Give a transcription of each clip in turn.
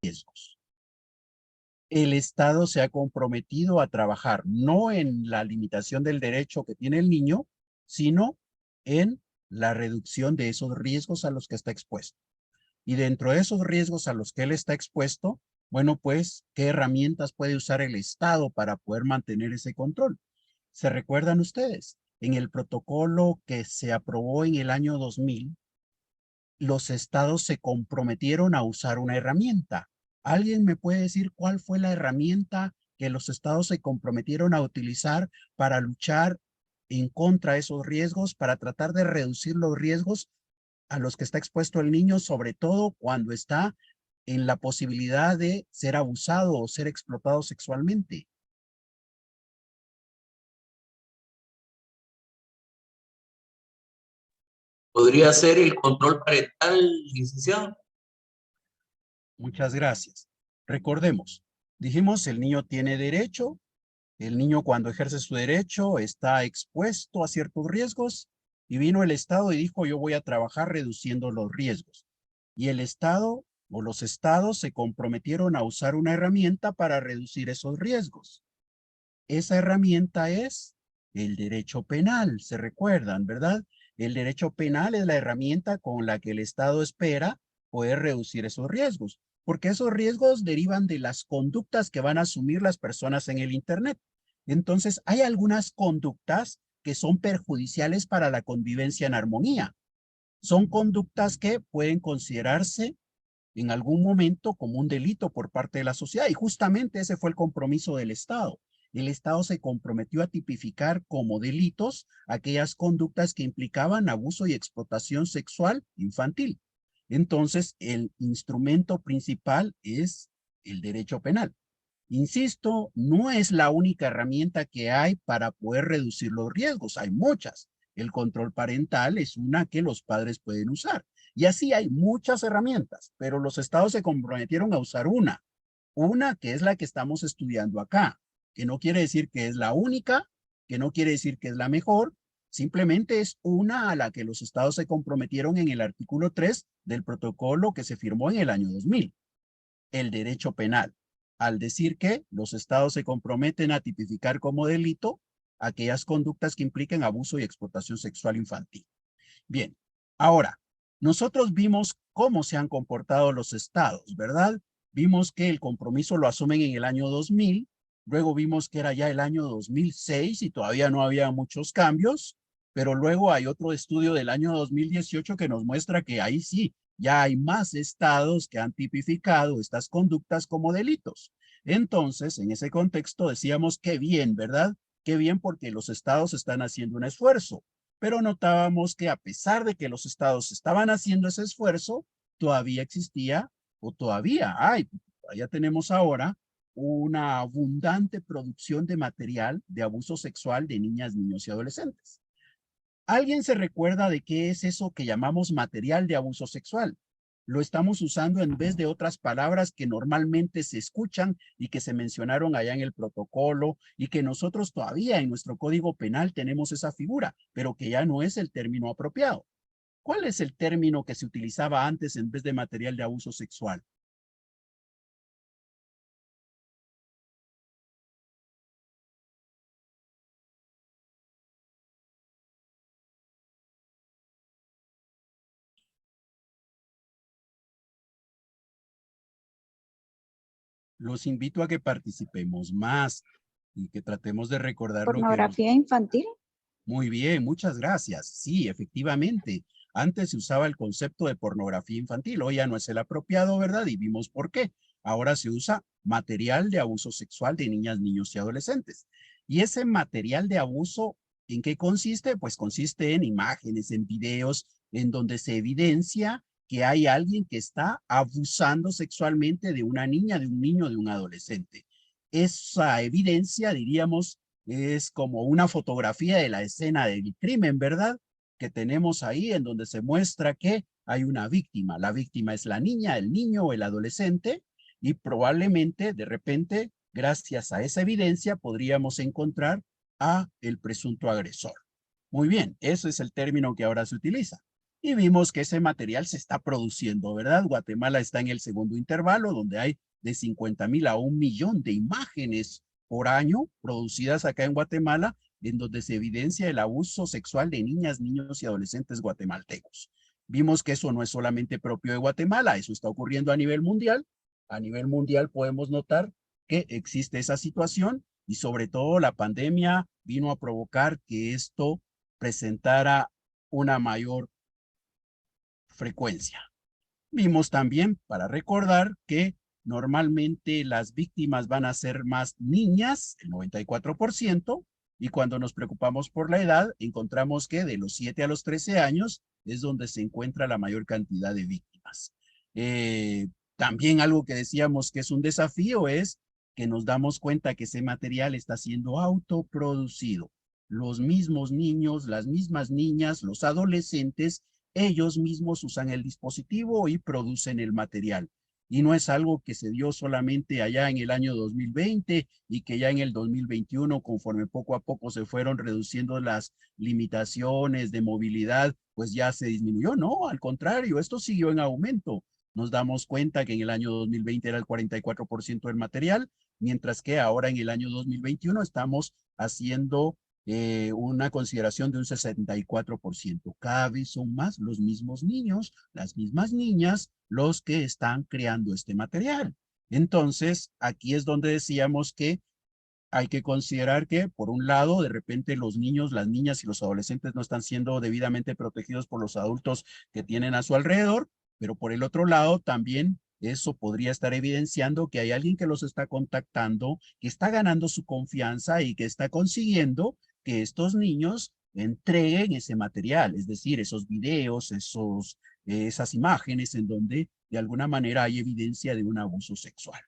riesgos. El Estado se ha comprometido a trabajar no en la limitación del derecho que tiene el niño, sino en la reducción de esos riesgos a los que está expuesto. Y dentro de esos riesgos a los que él está expuesto, bueno, pues, ¿qué herramientas puede usar el Estado para poder mantener ese control? ¿Se recuerdan ustedes? En el protocolo que se aprobó en el año 2000, los estados se comprometieron a usar una herramienta. ¿Alguien me puede decir cuál fue la herramienta que los estados se comprometieron a utilizar para luchar en contra de esos riesgos, para tratar de reducir los riesgos a los que está expuesto el niño, sobre todo cuando está en la posibilidad de ser abusado o ser explotado sexualmente? ¿Podría ser el control parental, licenciado? Muchas gracias. Recordemos, dijimos el niño tiene derecho. El niño cuando ejerce su derecho está expuesto a ciertos riesgos y vino el Estado y dijo yo voy a trabajar reduciendo los riesgos. Y el Estado o los estados se comprometieron a usar una herramienta para reducir esos riesgos. Esa herramienta es el derecho penal, se recuerdan, ¿verdad? El derecho penal es la herramienta con la que el Estado espera poder reducir esos riesgos, porque esos riesgos derivan de las conductas que van a asumir las personas en el Internet. Entonces, hay algunas conductas que son perjudiciales para la convivencia en armonía. Son conductas que pueden considerarse en algún momento como un delito por parte de la sociedad. Y justamente ese fue el compromiso del Estado. El Estado se comprometió a tipificar como delitos aquellas conductas que implicaban abuso y explotación sexual infantil. Entonces, el instrumento principal es el derecho penal. Insisto, no es la única herramienta que hay para poder reducir los riesgos, hay muchas. El control parental es una que los padres pueden usar. Y así hay muchas herramientas, pero los estados se comprometieron a usar una que es la que estamos estudiando acá, que no quiere decir que es la única, que no quiere decir que es la mejor, simplemente es una a la que los estados se comprometieron en el artículo 3 del protocolo que se firmó en el año 2000, el derecho penal, al decir que los estados se comprometen a tipificar como delito aquellas conductas que impliquen abuso y explotación sexual infantil. Bien, ahora, nosotros vimos cómo se han comportado los estados, ¿verdad? Vimos que el compromiso lo asumen en el año 2000, luego vimos que era ya el año 2006 y todavía no había muchos cambios, pero luego hay otro estudio del año 2018 que nos muestra que ahí sí, ya hay más estados que han tipificado estas conductas como delitos. Entonces, en ese contexto decíamos qué bien, ¿verdad? Qué bien porque los estados están haciendo un esfuerzo, pero notábamos que a pesar de que los estados estaban haciendo ese esfuerzo, todavía existía o todavía hay, todavía tenemos ahora una abundante producción de material de abuso sexual de niñas, niños y adolescentes. ¿Alguien se recuerda de qué es eso que llamamos material de abuso sexual? Lo estamos usando en vez de otras palabras que normalmente se escuchan y que se mencionaron allá en el protocolo y que nosotros todavía en nuestro código penal tenemos esa figura, pero que ya no es el término apropiado. ¿Cuál es el término que se utilizaba antes en vez de material de abuso sexual? Los invito a que participemos más y que tratemos de recordar lo que Pornografía infantil. Muy bien, muchas gracias. Sí, efectivamente. Antes se usaba el concepto de pornografía infantil, hoy ya no es el apropiado, ¿verdad? Y vimos por qué. Ahora se usa material de abuso sexual de niñas, niños y adolescentes. Y ese material de abuso, ¿en qué consiste? Pues consiste en imágenes, en videos, en donde se evidencia que hay alguien que está abusando sexualmente de una niña, de un niño, de un adolescente. Esa evidencia, diríamos, es como una fotografía de la escena del crimen, ¿verdad? Que tenemos ahí en donde se muestra que hay una víctima. La víctima es la niña, el niño o el adolescente y probablemente de repente, gracias a esa evidencia, podríamos encontrar a el presunto agresor. Muy bien, eso es el término que ahora se utiliza. y vimos que ese material se está produciendo, ¿verdad? Guatemala está en el segundo intervalo, donde hay de 50,000 a 1,000,000 de imágenes por año producidas acá en Guatemala, en donde se evidencia el abuso sexual de niñas, niños y adolescentes guatemaltecos. Vimos que eso no es solamente propio de Guatemala, eso está ocurriendo a nivel mundial. A nivel mundial podemos notar que existe esa situación y sobre todo la pandemia vino a provocar que esto presentara una mayor frecuencia. Vimos también, para recordar, que normalmente las víctimas van a ser más niñas, el 94%, y cuando nos preocupamos por la edad, encontramos que de los 7 a los 13 años es donde se encuentra la mayor cantidad de víctimas. También algo que decíamos que es un desafío es que nos damos cuenta que ese material está siendo autoproducido. Los mismos niños, las mismas niñas, los adolescentes, ellos mismos usan el dispositivo y producen el material. Y no es algo que se dio solamente allá en el año 2020 y que ya en el 2021, conforme poco a poco se fueron reduciendo las limitaciones de movilidad, pues ya se disminuyó. No, al contrario, esto siguió en aumento. Nos damos cuenta que en el año 2020 era el 44% del material, mientras que ahora en el año 2021 estamos haciendo una consideración de un 64%. Cada vez son más los mismos niños, las mismas niñas, los que están creando este material. Entonces, aquí es donde decíamos que hay que considerar que, por un lado, de repente los niños, las niñas y los adolescentes no están siendo debidamente protegidos por los adultos que tienen a su alrededor, pero por el otro lado, también eso podría estar evidenciando que hay alguien que los está contactando, que está ganando su confianza y que está consiguiendo que estos niños entreguen ese material, es decir, esos videos, esas imágenes en donde de alguna manera hay evidencia de un abuso sexual.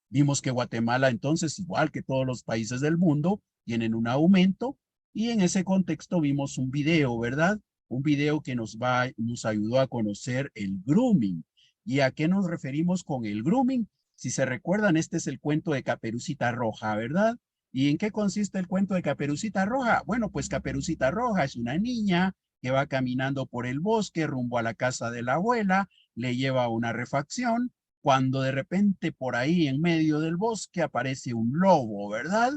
Vimos que Guatemala entonces, igual que todos los países del mundo, tienen un aumento y en ese contexto vimos un video, ¿verdad? Un video que nos ayudó a conocer el grooming. ¿Y a qué nos referimos con el grooming? Si se recuerdan, este es el cuento de Caperucita Roja, ¿verdad? ¿Y en qué consiste el cuento de Caperucita Roja? Bueno, pues Caperucita Roja es una niña que va caminando por el bosque rumbo a la casa de la abuela, le lleva una refacción cuando de repente por ahí en medio del bosque aparece un lobo, ¿verdad?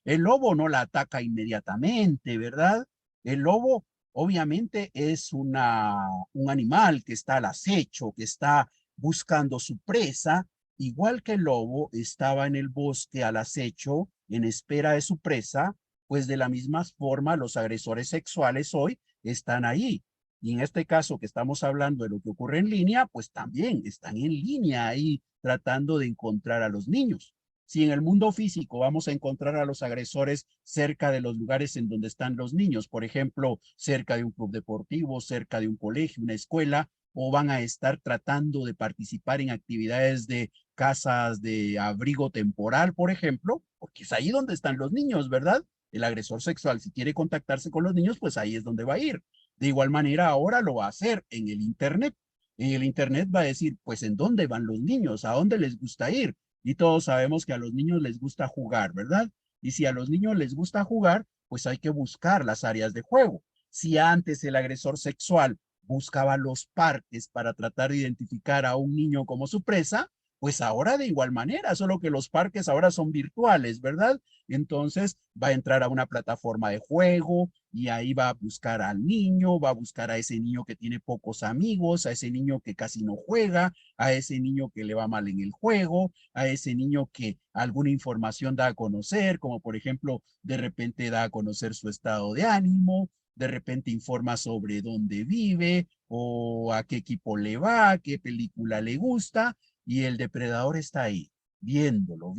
El lobo no la ataca inmediatamente, ¿verdad? El lobo obviamente es un animal que está al acecho, que está buscando su presa, igual que el lobo estaba en el bosque al acecho en espera de su presa, pues de la misma forma los agresores sexuales hoy están ahí. Y en este caso que estamos hablando de lo que ocurre en línea, pues también están en línea ahí tratando de encontrar a los niños. Si en el mundo físico vamos a encontrar a los agresores cerca de los lugares en donde están los niños, por ejemplo, cerca de un club deportivo, cerca de un colegio, una escuela, o van a estar tratando de participar en actividades de casas de abrigo temporal, por ejemplo, porque es ahí donde están los niños, ¿verdad? El agresor sexual, si quiere contactarse con los niños, pues ahí es donde va a ir. De igual manera, ahora lo va a hacer en el Internet. En el Internet va a decir, pues, ¿en dónde van los niños? ¿A dónde les gusta ir? Y todos sabemos que a los niños les gusta jugar, ¿verdad? Y si a los niños les gusta jugar, pues hay que buscar las áreas de juego. Si antes el agresor sexual buscaba los parques para tratar de identificar a un niño como su presa, pues ahora de igual manera, solo que los parques ahora son virtuales, ¿verdad? Entonces va a entrar a una plataforma de juego y ahí va a buscar al niño, va a buscar a ese niño que tiene pocos amigos, a ese niño que casi no juega, a ese niño que le va mal en el juego, a ese niño que alguna información da a conocer, como por ejemplo, de repente da a conocer su estado de ánimo, de repente informa sobre dónde vive o a qué equipo le va, qué película le gusta, y el depredador está ahí, viéndolo.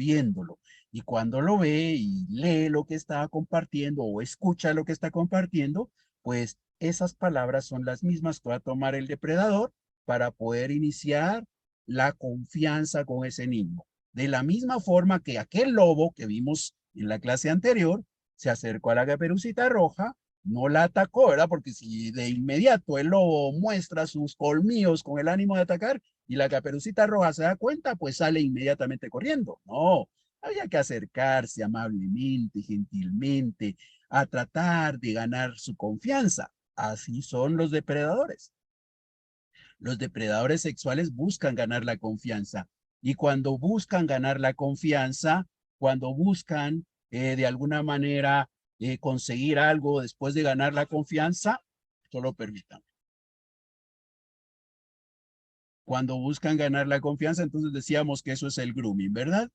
Y cuando lo ve y lee lo que está compartiendo o escucha lo que está compartiendo, pues esas palabras son las mismas que va a tomar el depredador para poder iniciar la confianza con ese niño. De la misma forma que aquel lobo que vimos en la clase anterior se acercó a la Caperucita Roja, no la atacó, ¿verdad? Porque si de inmediato el lobo muestra sus colmillos con el ánimo de atacar y la Caperucita Roja se da cuenta, pues sale inmediatamente corriendo. No, había que acercarse amablemente, gentilmente, a tratar de ganar su confianza. Así son los depredadores. Los depredadores sexuales buscan ganar la confianza. Y cuando buscan ganar la confianza, cuando buscan de alguna manera conseguir algo después de ganar la confianza, solo permitan. Cuando buscan ganar la confianza, entonces decíamos que eso es el grooming, ¿verdad?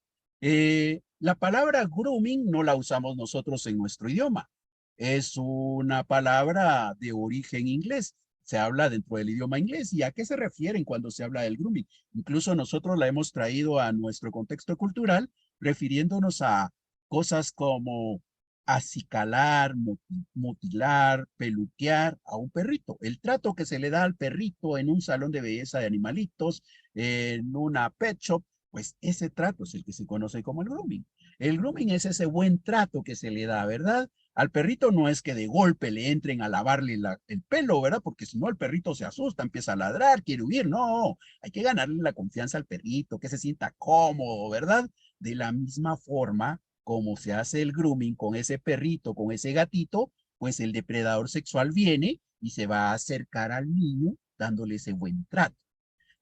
La palabra grooming no la usamos nosotros en nuestro idioma. Es una palabra de origen inglés. Se habla dentro del idioma inglés. ¿Y a qué se refieren cuando se habla del grooming? Incluso nosotros la hemos traído a nuestro contexto cultural, refiriéndonos a cosas como acicalar, mutilar, peluquear a un perrito. El trato que se le da al perrito en un salón de belleza de animalitos, en una pet shop, pues ese trato es el que se conoce como el grooming. El grooming es ese buen trato que se le da, ¿verdad? Al perrito no es que de golpe le entren a lavarle el pelo, ¿verdad? Porque si no el perrito se asusta, empieza a ladrar, quiere huir. No, hay que ganarle la confianza al perrito, que se sienta cómodo, ¿verdad? De la misma forma como se hace el grooming con ese perrito, con ese gatito, pues el depredador sexual viene y se va a acercar al niño dándole ese buen trato.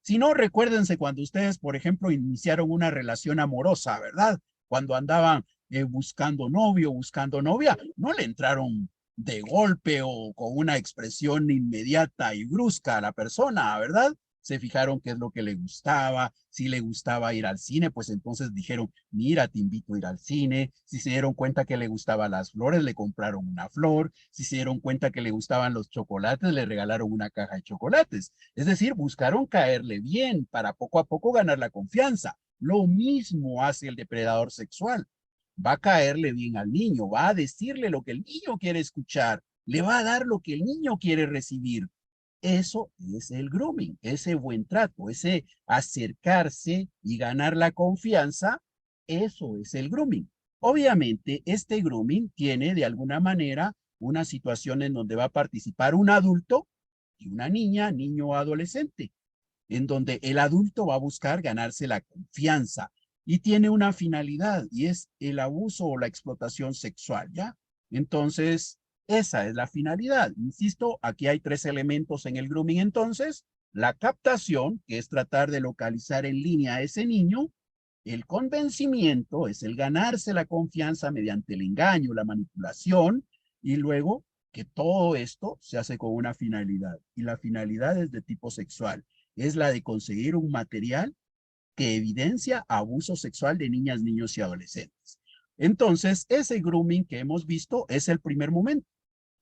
Si no, recuérdense cuando ustedes, por ejemplo, iniciaron una relación amorosa, ¿verdad? Cuando andaban buscando novio, buscando novia, no le entraron de golpe o con una expresión inmediata y brusca a la persona, ¿verdad? Se fijaron qué es lo que le gustaba, si le gustaba ir al cine, pues entonces dijeron, mira, te invito a ir al cine. Si se dieron cuenta que le gustaban las flores, le compraron una flor. Si se dieron cuenta que le gustaban los chocolates, le regalaron una caja de chocolates. Es decir, buscaron caerle bien para poco a poco ganar la confianza. Lo mismo hace el depredador sexual. Va a caerle bien al niño, va a decirle lo que el niño quiere escuchar, le va a dar lo que el niño quiere recibir. Eso es el grooming, ese buen trato, ese acercarse y ganar la confianza, eso es el grooming. Obviamente, este grooming tiene de alguna manera una situación en donde va a participar un adulto y una niña, niño o adolescente, en donde el adulto va a buscar ganarse la confianza y tiene una finalidad y es el abuso o la explotación sexual, ¿ya? Entonces, esa es la finalidad. Insisto, aquí hay tres elementos en el grooming entonces. La captación, que es tratar de localizar en línea a ese niño. El convencimiento es el ganarse la confianza mediante el engaño, la manipulación, y luego que todo esto se hace con una finalidad. Y la finalidad es de tipo sexual. Es la de conseguir un material que evidencia abuso sexual de niñas, niños y adolescentes. Entonces, ese grooming que hemos visto es el primer momento.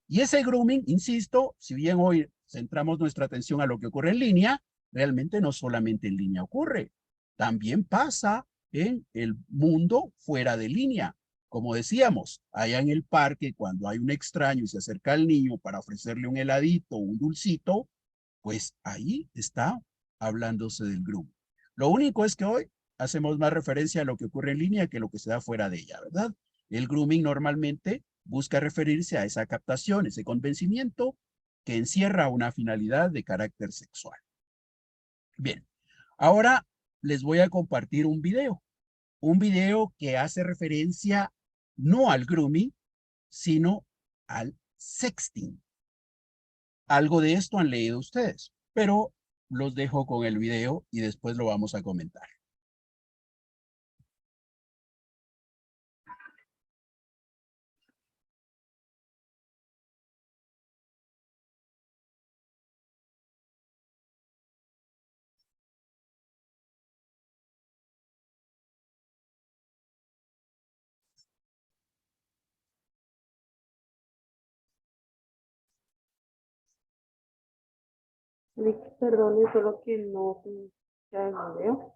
Y ese grooming, insisto, si bien hoy centramos nuestra atención a lo que ocurre en línea, realmente no solamente en línea ocurre, también pasa en el mundo fuera de línea. Como decíamos, allá en el parque, cuando hay un extraño y se acerca al niño para ofrecerle un heladito o un dulcito, pues ahí está hablándose del grooming. Lo único es que hoy hacemos más referencia a lo que ocurre en línea que lo que se da fuera de ella, ¿verdad? El grooming normalmente busca referirse a esa captación, ese convencimiento que encierra una finalidad de carácter sexual. Bien, ahora les voy a compartir un video que hace referencia no al grooming, sino al sexting. Algo de esto han leído ustedes, pero los dejo con el video y después lo vamos a comentar. Perdone, solo que no se escucha el video.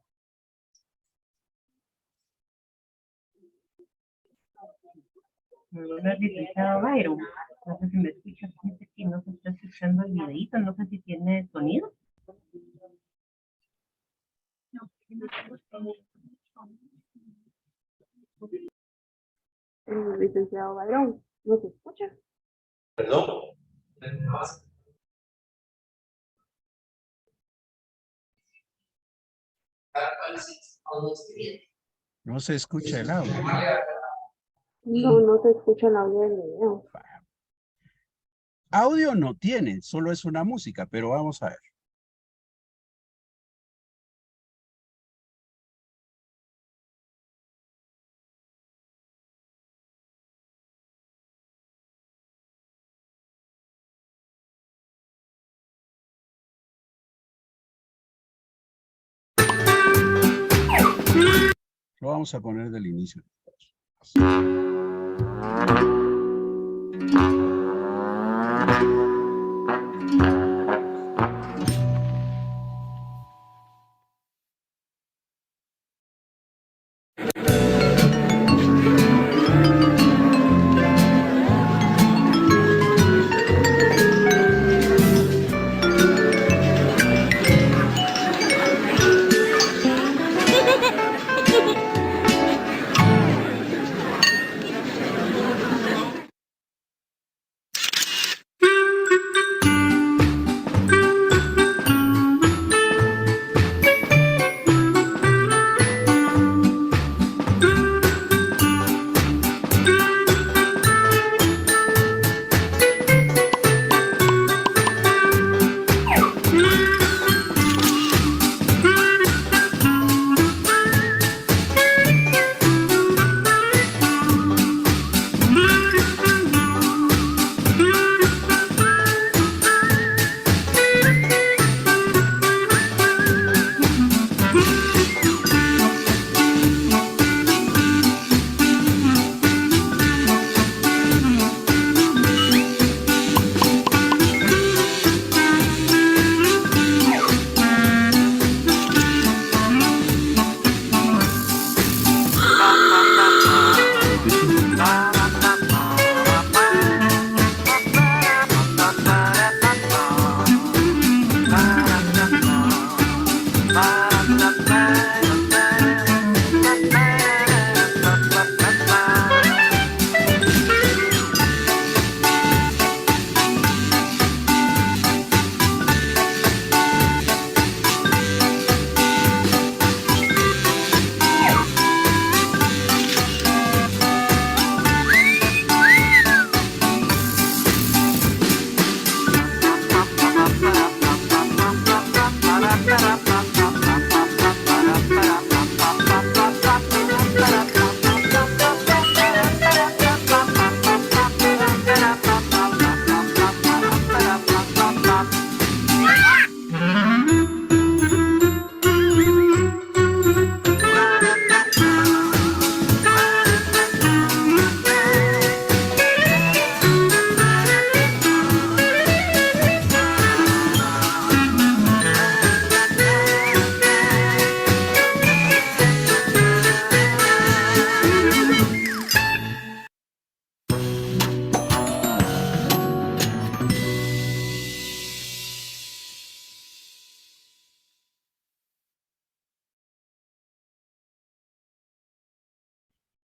Hola, licenciado Byron. No sé si me escucha, fíjese que no se está escuchando el videíto, no sé si tiene sonido. El licenciado Byron, ¿no se escucha? Perdón. No se escucha el audio. No, no se escucha el audio del video. Audio no tiene, solo es una música, pero vamos a ver. Lo vamos a poner del inicio.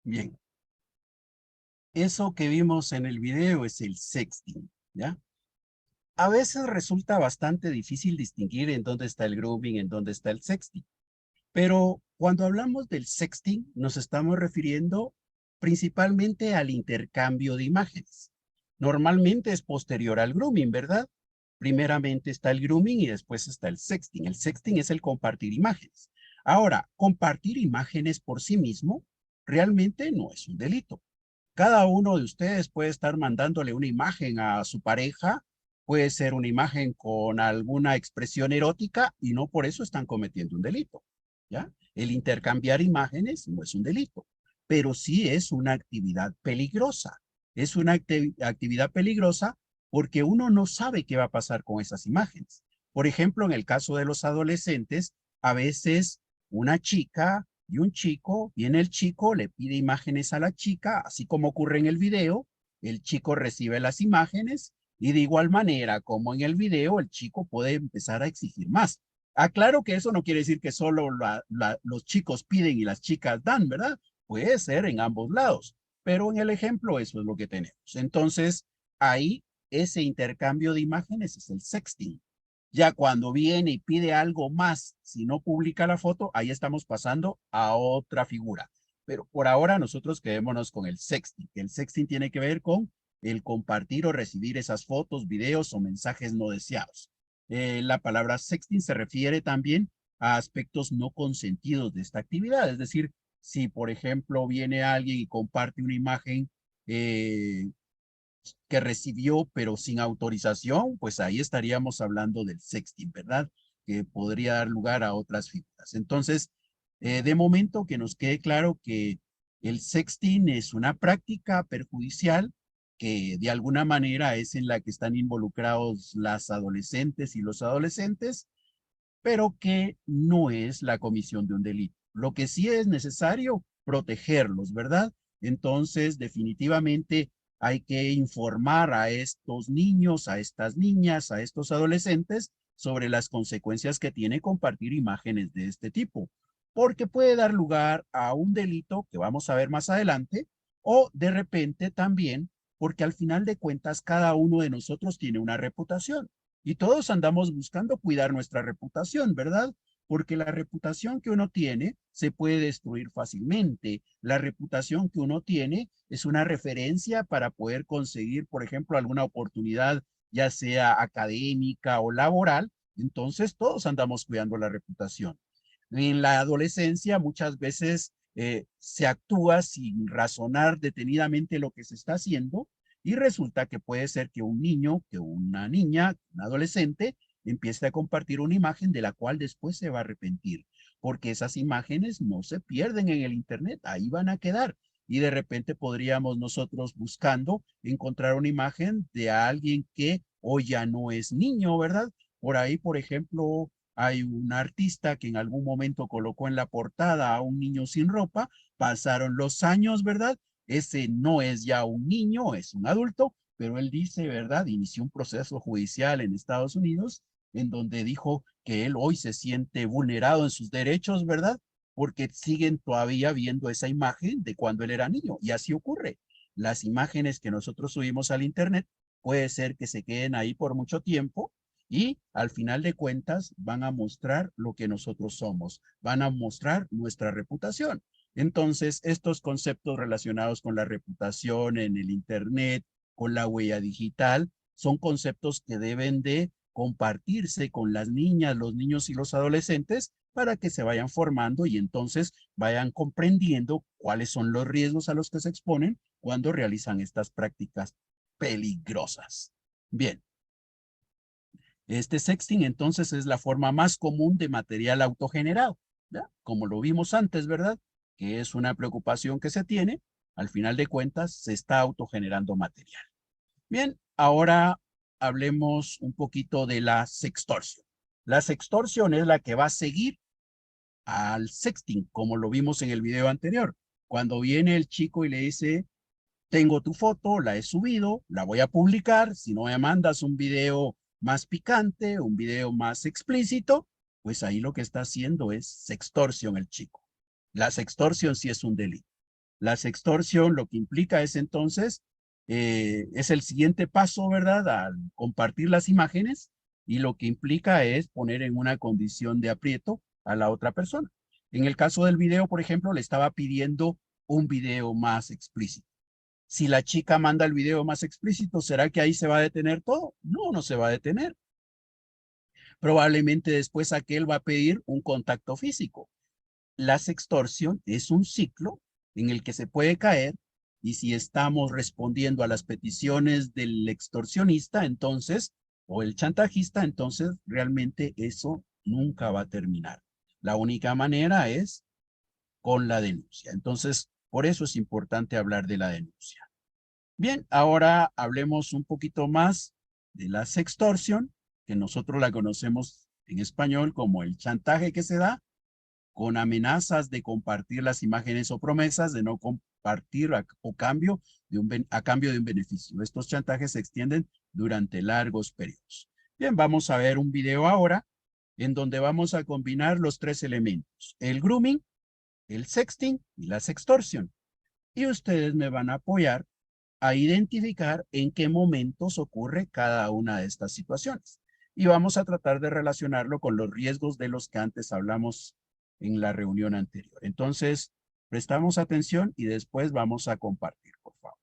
Bien. Eso que vimos en el video es el sexting, ¿ya? A veces resulta bastante difícil distinguir en dónde está el grooming, en dónde está el sexting. Pero cuando hablamos del sexting, nos estamos refiriendo principalmente al intercambio de imágenes. Normalmente es posterior al grooming, ¿verdad? Primeramente está el grooming y después está el sexting. El sexting es el compartir imágenes. Ahora, compartir imágenes por sí mismo realmente no es un delito. Cada uno de ustedes puede estar mandándole una imagen a su pareja, puede ser una imagen con alguna expresión erótica y no por eso están cometiendo un delito, ¿ya? El intercambiar imágenes no es un delito, pero sí es una actividad peligrosa. Es una actividad peligrosa porque uno no sabe qué va a pasar con esas imágenes. Por ejemplo, en el caso de los adolescentes, a veces una chica y un chico, viene el chico, le pide imágenes a la chica, así como ocurre en el video, el chico recibe las imágenes y de igual manera como en el video, el chico puede empezar a exigir más. Aclaro que eso no quiere decir que solo los chicos piden y las chicas dan, ¿verdad? Puede ser en ambos lados, pero en el ejemplo eso es lo que tenemos. Entonces, ahí ese intercambio de imágenes es el sexting. Ya cuando viene y pide algo más, si no publica la foto, ahí estamos pasando a otra figura. Pero por ahora nosotros quedémonos con el sexting. El sexting tiene que ver con el compartir o recibir esas fotos, videos o mensajes no deseados. La palabra sexting se refiere también a aspectos no consentidos de esta actividad. Es decir, si por ejemplo viene alguien y comparte una imagen que recibió pero sin autorización, pues ahí estaríamos hablando del sexting, ¿verdad? Que podría dar lugar a otras figuras. Entonces, de momento que nos quede claro que el sexting es una práctica perjudicial que de alguna manera es en la que están involucrados las adolescentes y los adolescentes, pero que no es la comisión de un delito. Lo que sí es necesario protegerlos, ¿verdad? Entonces, definitivamente hay que informar a estos niños, a estas niñas, a estos adolescentes sobre las consecuencias que tiene compartir imágenes de este tipo, porque puede dar lugar a un delito que vamos a ver más adelante, o de repente también, porque al final de cuentas cada uno de nosotros tiene una reputación. Y todos andamos buscando cuidar nuestra reputación, ¿verdad? Porque la reputación que uno tiene se puede destruir fácilmente. La reputación que uno tiene es una referencia para poder conseguir, por ejemplo, alguna oportunidad, ya sea académica o laboral. Entonces, todos andamos cuidando la reputación. En la adolescencia muchas veces se actúa sin razonar detenidamente lo que se está haciendo y resulta que puede ser que un niño, que una niña, un adolescente, empiece a compartir una imagen de la cual después se va a arrepentir, porque esas imágenes no se pierden en el internet, ahí van a quedar. Y de repente podríamos nosotros buscando encontrar una imagen de alguien que hoy ya no es niño, ¿verdad? Por ahí, por ejemplo, hay un artista que en algún momento colocó en la portada a un niño sin ropa, pasaron los años, ¿verdad? Ese no es ya un niño, es un adulto, pero él dice, ¿verdad? Inició un proceso judicial en Estados Unidos en donde dijo que él hoy se siente vulnerado en sus derechos, ¿verdad? Porque siguen todavía viendo esa imagen de cuando él era niño. Y así ocurre. Las imágenes que nosotros subimos al internet puede ser que se queden ahí por mucho tiempo y al final de cuentas van a mostrar lo que nosotros somos, van a mostrar nuestra reputación. Entonces, estos conceptos relacionados con la reputación en el internet, con la huella digital, son conceptos que deben de compartirse con las niñas, los niños y los adolescentes para que se vayan formando y entonces vayan comprendiendo cuáles son los riesgos a los que se exponen cuando realizan estas prácticas peligrosas. Bien. Este sexting entonces es la forma más común de material autogenerado, ¿ya? Como lo vimos antes, ¿verdad? Que es una preocupación que se tiene, al final de cuentas se está autogenerando material. Bien, ahora hablemos un poquito de la sextorsión. La sextorsión es la que va a seguir al sexting, como lo vimos en el video anterior. Cuando viene el chico y le dice, tengo tu foto, la he subido, la voy a publicar, si no me mandas un video más picante, un video más explícito, pues ahí lo que está haciendo es sextorsión el chico. La sextorsión sí es un delito. La sextorsión lo que implica es entonces, es el siguiente paso, ¿verdad? Al compartir las imágenes y lo que implica es poner en una condición de aprieto a la otra persona. En el caso del video, por ejemplo, le estaba pidiendo un video más explícito. Si la chica manda el video más explícito, ¿será que ahí se va a detener todo? No, no se va a detener. Probablemente después aquel va a pedir un contacto físico. La sextorsión es un ciclo en el que se puede caer y si estamos respondiendo a las peticiones del extorsionista, entonces, o el chantajista, entonces realmente eso nunca va a terminar. La única manera es con la denuncia. Entonces, por eso es importante hablar de la denuncia. Bien, ahora hablemos un poquito más de la sextorsión, que nosotros la conocemos en español como el chantaje que se da con amenazas de compartir las imágenes o promesas de no compartir a cambio de un beneficio. Estos chantajes se extienden durante largos periodos. Bien, vamos a ver un video ahora en donde vamos a combinar los tres elementos, el grooming, el sexting y la sextorsión. Y ustedes me van a apoyar a identificar en qué momentos ocurre cada una de estas situaciones. Y vamos a tratar de relacionarlo con los riesgos de los que antes hablamos en la reunión anterior. Entonces, prestamos atención y después vamos a compartir, por favor.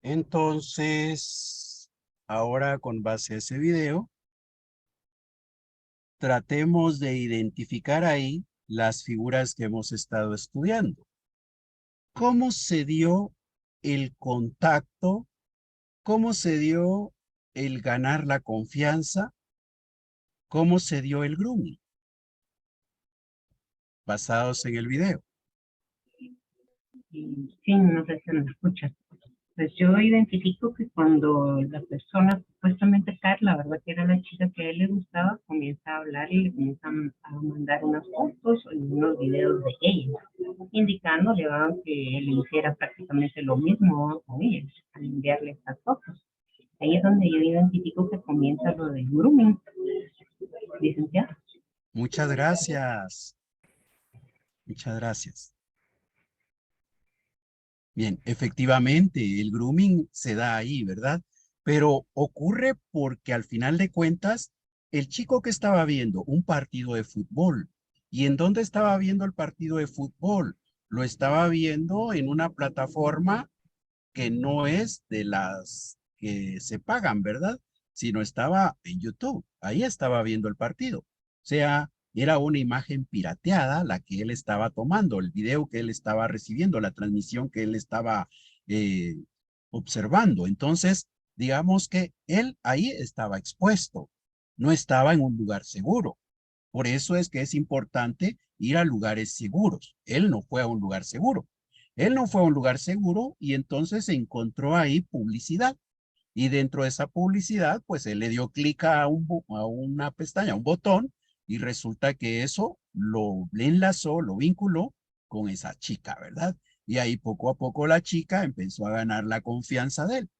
Entonces, ahora con base a ese video, tratemos de identificar ahí las figuras que hemos estado estudiando. ¿Cómo se dio el contacto? ¿Cómo se dio el ganar la confianza? ¿Cómo se dio el grooming? Basados en el video. Sí, no sé si me escuchas. Pues yo identifico que cuando la persona, supuestamente Carla, ¿verdad? Que era la chica que a él le gustaba, comienza a hablar y le comienzan a mandar unas fotos y unos videos de ella, indicándole ¿verdad? Que él hiciera prácticamente lo mismo ¿verdad? Con ella, al enviarle estas fotos. Ahí es donde yo identifico que comienza lo del grooming, licenciado. Muchas gracias. Muchas gracias. Bien, efectivamente, el grooming se da ahí, ¿verdad? Pero ocurre porque al final de cuentas, el chico que estaba viendo un partido de fútbol, ¿y en dónde estaba viendo el partido de fútbol? Lo estaba viendo en una plataforma que no es de las que se pagan, ¿verdad? Sino estaba en YouTube. Ahí estaba viendo el partido. O sea, era una imagen pirateada la que él estaba tomando, el video que él estaba recibiendo, la transmisión que él estaba eh, observando. Entonces, digamos que él ahí estaba expuesto, no estaba en un lugar seguro. Por eso es que es importante ir a lugares seguros. Él no fue a un lugar seguro. Él no fue a un lugar seguro y entonces se encontró ahí publicidad. Y dentro de esa publicidad, pues él le dio clic a, a una pestaña, a un botón, y resulta que eso le enlazó, lo vinculó con esa chica, ¿verdad? Y ahí poco a poco la chica empezó a ganar la confianza de él.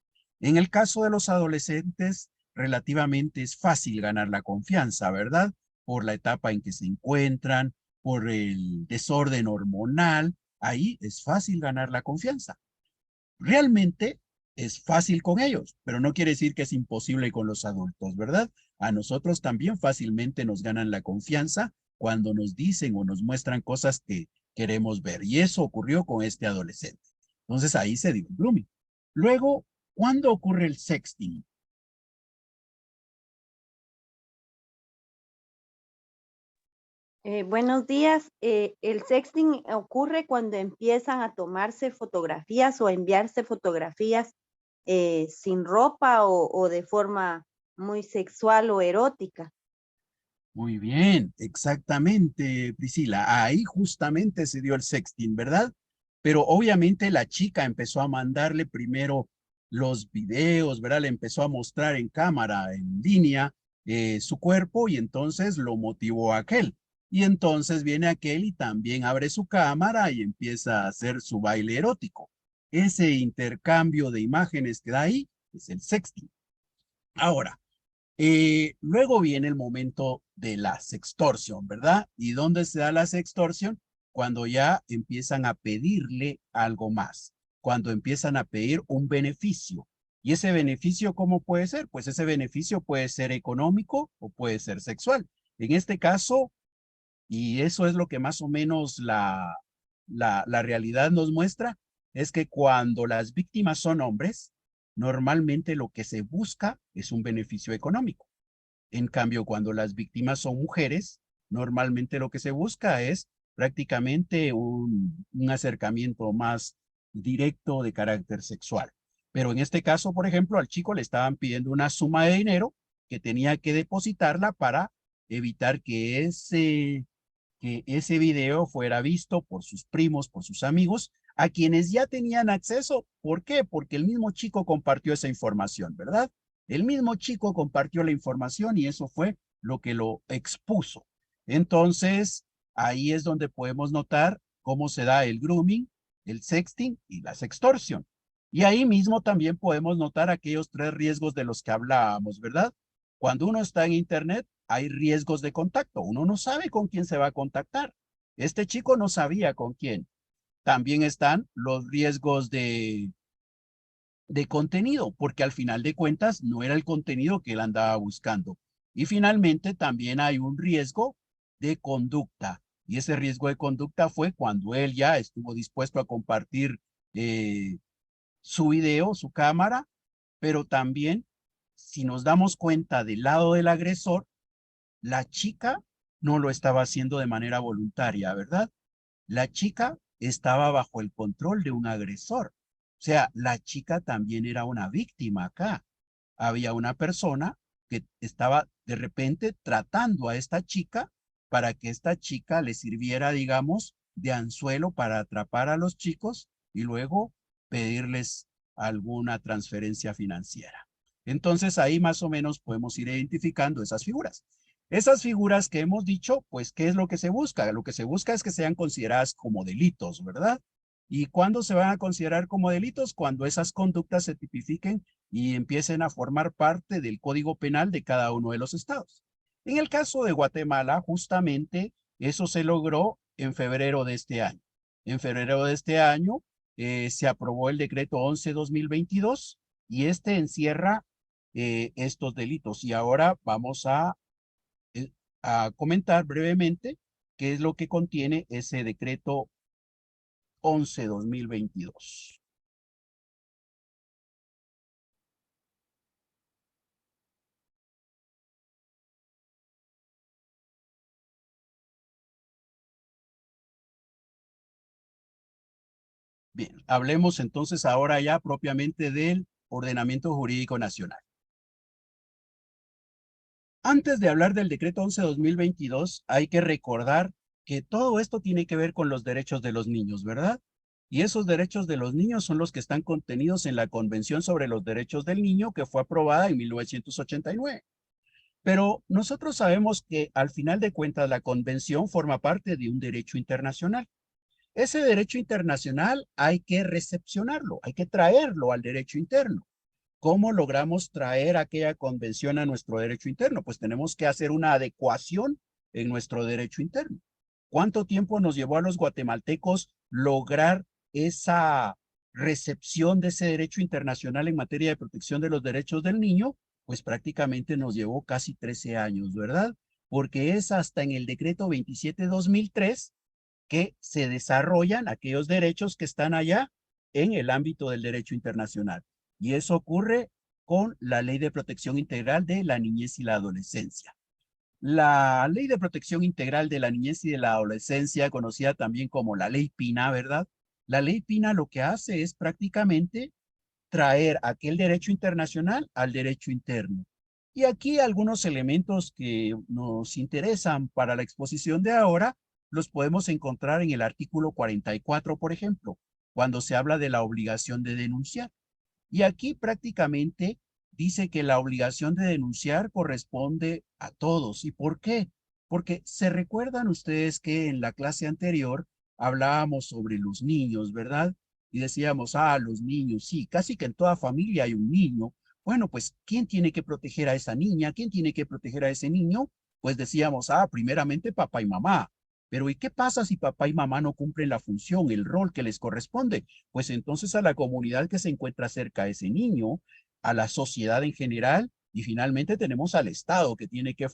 En el caso de los adolescentes, relativamente es fácil ganar la confianza, ¿verdad? Por la etapa en que se encuentran, por el desorden hormonal, ahí es fácil ganar la confianza. Realmente es fácil con ellos, pero no quiere decir que es imposible con los adultos, ¿verdad? A nosotros también fácilmente nos ganan la confianza cuando nos dicen o nos muestran cosas que queremos ver. Y eso ocurrió con este adolescente. Entonces ahí se dio el grooming. Luego, ¿cuándo ocurre el sexting? Buenos días. El sexting ocurre cuando empiezan a tomarse fotografías o a enviarse fotografías sin ropa o de forma muy sexual o erótica. Muy bien, exactamente, Priscila. Ahí justamente se dio el sexting, ¿verdad? Pero obviamente la chica empezó a mandarle primero los videos, ¿verdad? Le empezó a mostrar en cámara, en línea, su cuerpo y entonces lo motivó a aquel. Y entonces viene aquel y también abre su cámara y empieza a hacer su baile erótico. Ese intercambio de imágenes que da ahí es el sexting. Ahora, luego viene el momento de la sextorsión, ¿verdad? ¿Y dónde se da la sextorsión? Cuando ya empiezan a pedirle algo más, cuando empiezan a pedir un beneficio. ¿Y ese beneficio cómo puede ser? Pues ese beneficio puede ser económico o puede ser sexual. En este caso, y eso es lo que más o menos la realidad nos muestra, es que cuando las víctimas son hombres, normalmente lo que se busca es un beneficio económico. En cambio, cuando las víctimas son mujeres, normalmente lo que se busca es prácticamente un acercamiento más directo de carácter sexual. Pero en este caso, por ejemplo, al chico le estaban pidiendo una suma de dinero que tenía que depositarla para evitar que ese video fuera visto por sus primos, por sus amigos, a quienes ya tenían acceso. ¿Por qué? Porque el mismo chico compartió esa información, ¿verdad? El mismo chico compartió la información y eso fue lo que lo expuso. Entonces, ahí es donde podemos notar cómo se da el grooming, el sexting y la sextorsión. Y ahí mismo también podemos notar aquellos tres riesgos de los que hablábamos, ¿verdad? Cuando uno está en Internet, hay riesgos de contacto. Uno no sabe con quién se va a contactar. Este chico no sabía con quién. También están los riesgos de contenido, porque al final de cuentas no era el contenido que él andaba buscando. Y finalmente también hay un riesgo de conducta. Y ese riesgo de conducta fue cuando él ya estuvo dispuesto a compartir eh, su video, su cámara, pero también, si nos damos cuenta del lado del agresor, la chica no lo estaba haciendo de manera voluntaria, ¿verdad? La chica estaba bajo el control de un agresor. O sea, la chica también era una víctima acá. Había una persona que estaba de repente tratando a esta chica para que esta chica le sirviera, digamos, de anzuelo para atrapar a los chicos y luego pedirles alguna transferencia financiera. Entonces ahí más o menos podemos ir identificando esas figuras. Esas figuras que hemos dicho, pues, ¿qué es lo que se busca? Lo que se busca es que sean consideradas como delitos, ¿verdad? ¿Y cuándo se van a considerar como delitos? Cuando esas conductas se tipifiquen y empiecen a formar parte del Código Penal de cada uno de los estados. En el caso de Guatemala, justamente eso se logró en febrero de este año. En febrero de este año se aprobó el decreto 11-2022 y este encierra estos delitos. Y ahora vamos a comentar brevemente qué es lo que contiene ese decreto 11-2022. Bien, hablemos entonces ahora ya propiamente del ordenamiento jurídico nacional. Antes de hablar del decreto 11-2022, hay que recordar que todo esto tiene que ver con los derechos de los niños, ¿verdad? Y esos derechos de los niños son los que están contenidos en la Convención sobre los Derechos del Niño que fue aprobada en 1989. Pero nosotros sabemos que al final de cuentas la Convención forma parte de un derecho internacional. Ese derecho internacional hay que recepcionarlo, hay que traerlo al derecho interno. ¿Cómo logramos traer aquella convención a nuestro derecho interno? Pues tenemos que hacer una adecuación en nuestro derecho interno. ¿Cuánto tiempo nos llevó a los guatemaltecos lograr esa recepción de ese derecho internacional en materia de protección de los derechos del niño? Pues prácticamente nos llevó casi 13 años, ¿verdad? Porque es hasta en el decreto 27-2003 que se desarrollan aquellos derechos que están allá en el ámbito del derecho internacional. Y eso ocurre con la Ley de Protección Integral de la Niñez y la Adolescencia. La Ley de Protección Integral de la Niñez y de la Adolescencia, conocida también como la Ley Pina, ¿verdad? La Ley Pina lo que hace es prácticamente traer aquel derecho internacional al derecho interno. Y aquí algunos elementos que nos interesan para la exposición de ahora los podemos encontrar en el artículo 44, por ejemplo, cuando se habla de la obligación de denunciar. Y aquí prácticamente dice que la obligación de denunciar corresponde a todos. ¿Y por qué? Porque se recuerdan ustedes que en la clase anterior hablábamos sobre los niños, ¿verdad? Y decíamos, los niños, sí, casi que en toda familia hay un niño. Bueno, pues, ¿quién tiene que proteger a esa niña? ¿Quién tiene que proteger a ese niño? Pues decíamos, primeramente papá y mamá. Pero ¿y qué pasa si papá y mamá no cumplen la función, el rol que les corresponde? Pues entonces a la comunidad que se encuentra cerca de ese niño, a la sociedad en general, y finalmente tenemos al Estado que tiene que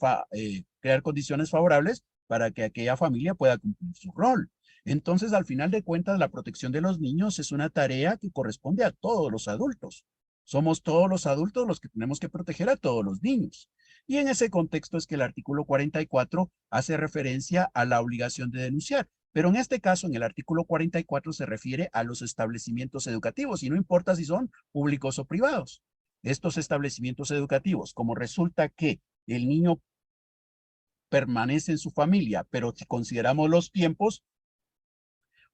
crear condiciones favorables para que aquella familia pueda cumplir su rol. Entonces, al final de cuentas, la protección de los niños es una tarea que corresponde a todos los adultos. Somos todos los adultos los que tenemos que proteger a todos los niños. Y en ese contexto es que el artículo 44 hace referencia a la obligación de denunciar. Pero en este caso, en el artículo 44 se refiere a los establecimientos educativos y no importa si son públicos o privados. Estos establecimientos educativos, como resulta que el niño permanece en su familia, pero si consideramos los tiempos,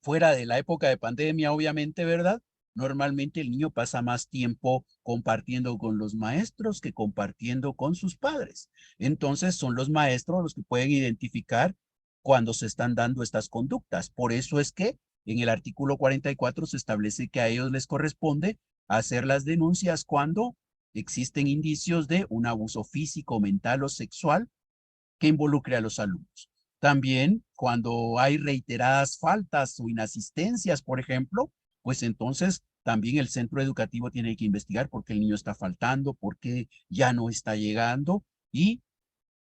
fuera de la época de pandemia, obviamente, ¿verdad? Normalmente el niño pasa más tiempo compartiendo con los maestros que compartiendo con sus padres. Entonces son los maestros los que pueden identificar cuando se están dando estas conductas. Por eso es que en el artículo 44 se establece que a ellos les corresponde hacer las denuncias cuando existen indicios de un abuso físico, mental o sexual que involucre a los alumnos. También cuando hay reiteradas faltas o inasistencias, por ejemplo, pues entonces también el centro educativo tiene que investigar por qué el niño está faltando, por qué ya no está llegando y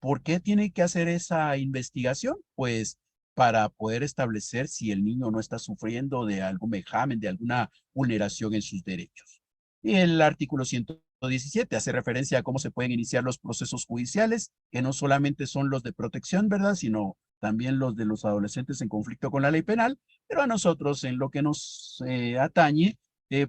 por qué tiene que hacer esa investigación. Pues para poder establecer si el niño no está sufriendo de algún vejamen, de alguna vulneración en sus derechos. Y el artículo 117 hace referencia a cómo se pueden iniciar los procesos judiciales, que no solamente son los de protección, ¿verdad?, sino también los de los adolescentes en conflicto con la ley penal, pero a nosotros en lo que nos atañe,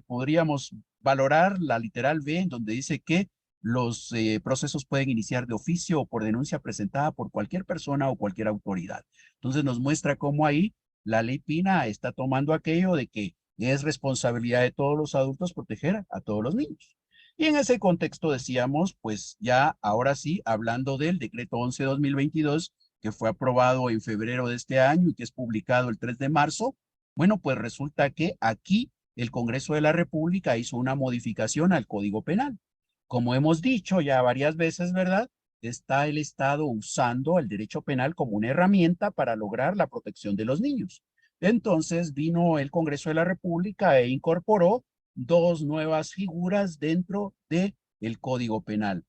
podríamos valorar la literal B, en donde dice que los procesos pueden iniciar de oficio o por denuncia presentada por cualquier persona o cualquier autoridad. Entonces nos muestra cómo ahí la ley Pina está tomando aquello de que es responsabilidad de todos los adultos proteger a todos los niños. Y en ese contexto decíamos, pues ya ahora sí, hablando del decreto 11/2022, que fue aprobado en febrero de este año y que es publicado el 3 de marzo, bueno, pues resulta que aquí el Congreso de la República hizo una modificación al Código Penal. Como hemos dicho ya varias veces, ¿verdad?, está el Estado usando el derecho penal como una herramienta para lograr la protección de los niños. Entonces vino el Congreso de la República e incorporó dos nuevas figuras dentro del Código Penal.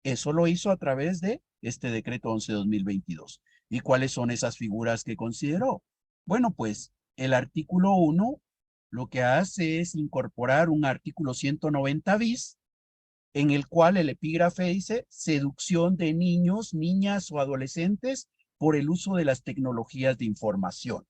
Eso lo hizo a través de este decreto 11/2022. ¿Y cuáles son esas figuras que consideró? Bueno, pues el artículo 1 lo que hace es incorporar un artículo 190 bis, en el cual el epígrafe dice seducción de niños, niñas o adolescentes por el uso de las tecnologías de información.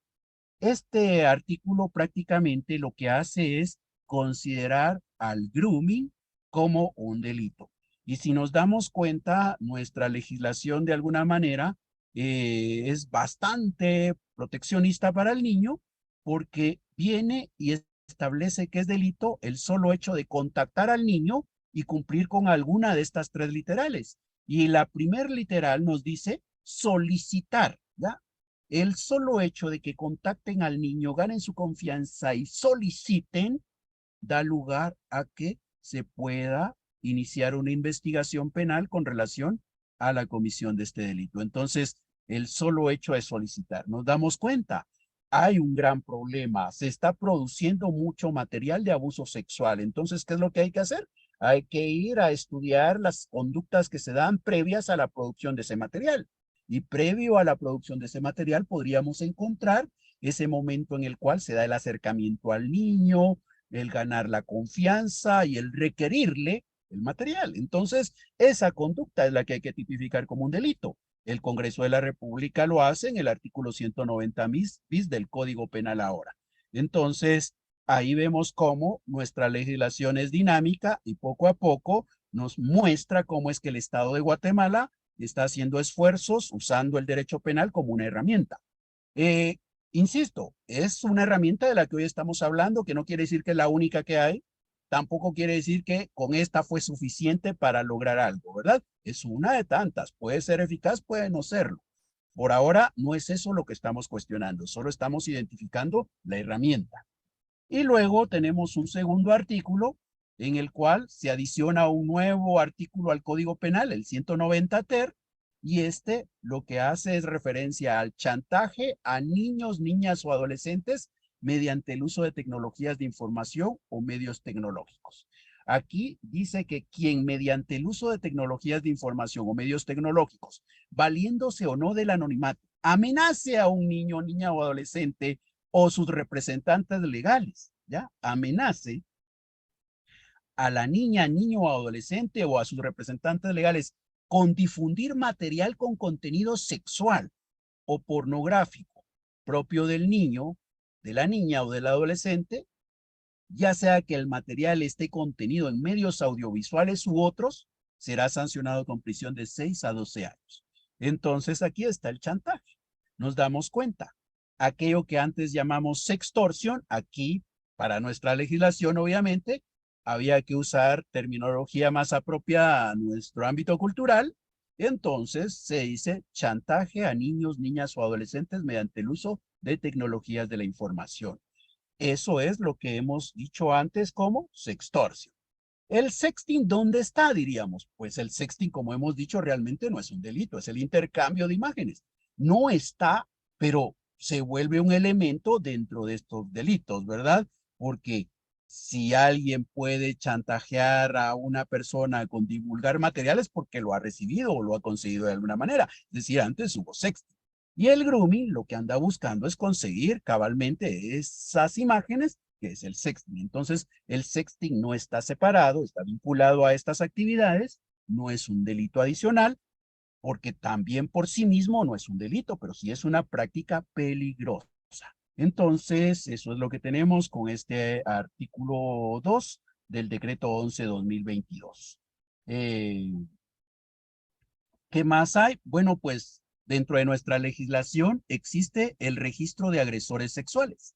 Este artículo prácticamente lo que hace es considerar al grooming como un delito. Y si nos damos cuenta, nuestra legislación de alguna manera es bastante proteccionista para el niño porque viene y establece que es delito el solo hecho de contactar al niño y cumplir con alguna de estas tres literales. Y la primer literal nos dice solicitar, ¿ya? El solo hecho de que contacten al niño, ganen su confianza y soliciten, da lugar a que se pueda iniciar una investigación penal con relación a la comisión de este delito. Entonces, el solo hecho de solicitar. Nos damos cuenta, hay un gran problema, se está produciendo mucho material de abuso sexual. Entonces, ¿qué es lo que hay que hacer? Hay que ir a estudiar las conductas que se dan previas a la producción de ese material. Y previo a la producción de ese material podríamos encontrar ese momento en el cual se da el acercamiento al niño, el ganar la confianza y el requerirle el material. Entonces, esa conducta es la que hay que tipificar como un delito. El Congreso de la República lo hace en el artículo 190 bis del Código Penal ahora. Entonces, ahí vemos cómo nuestra legislación es dinámica y poco a poco nos muestra cómo es que el Estado de Guatemala está haciendo esfuerzos usando el derecho penal como una herramienta. Insisto, es una herramienta de la que hoy estamos hablando, que no quiere decir que es la única que hay, tampoco quiere decir que con esta fue suficiente para lograr algo, ¿verdad? Es una de tantas, puede ser eficaz, puede no serlo. Por ahora no es eso lo que estamos cuestionando, solo estamos identificando la herramienta. Y luego tenemos un segundo artículo en el cual se adiciona un nuevo artículo al Código Penal, el 190 ter, y este lo que hace es referencia al chantaje a niños, niñas o adolescentes mediante el uso de tecnologías de información o medios tecnológicos. Aquí dice que quien mediante el uso de tecnologías de información o medios tecnológicos, valiéndose o no del anonimato, amenace a un niño, niña o adolescente o sus representantes legales, ¿ya? Amenace a la niña, niño o adolescente o a sus representantes legales con difundir material con contenido sexual o pornográfico propio del niño, de la niña o del adolescente, ya sea que el material esté contenido en medios audiovisuales u otros, será sancionado con prisión de 6 a 12 años. Entonces aquí está el chantaje. Nos damos cuenta. Aquello que antes llamamos sextorsión, aquí para nuestra legislación obviamente había que usar terminología más apropiada a nuestro ámbito cultural. Entonces se dice chantaje a niños, niñas o adolescentes mediante el uso de tecnologías de la información. Eso es lo que hemos dicho antes como sextorsión. El sexting, ¿dónde está, diríamos? Pues el sexting, como hemos dicho, realmente no es un delito, es el intercambio de imágenes. No está, pero se vuelve un elemento dentro de estos delitos, ¿verdad? Porque si alguien puede chantajear a una persona con divulgar materiales porque lo ha recibido o lo ha conseguido de alguna manera. Es decir, antes hubo sexting. Y el grooming lo que anda buscando es conseguir cabalmente esas imágenes, que es el sexting. Entonces, el sexting no está separado, está vinculado a estas actividades, no es un delito adicional, porque también por sí mismo no es un delito, pero sí es una práctica peligrosa. Entonces, eso es lo que tenemos con este artículo 2 del decreto 11/2022. ¿Qué más hay? Bueno, pues dentro de nuestra legislación existe el registro de agresores sexuales.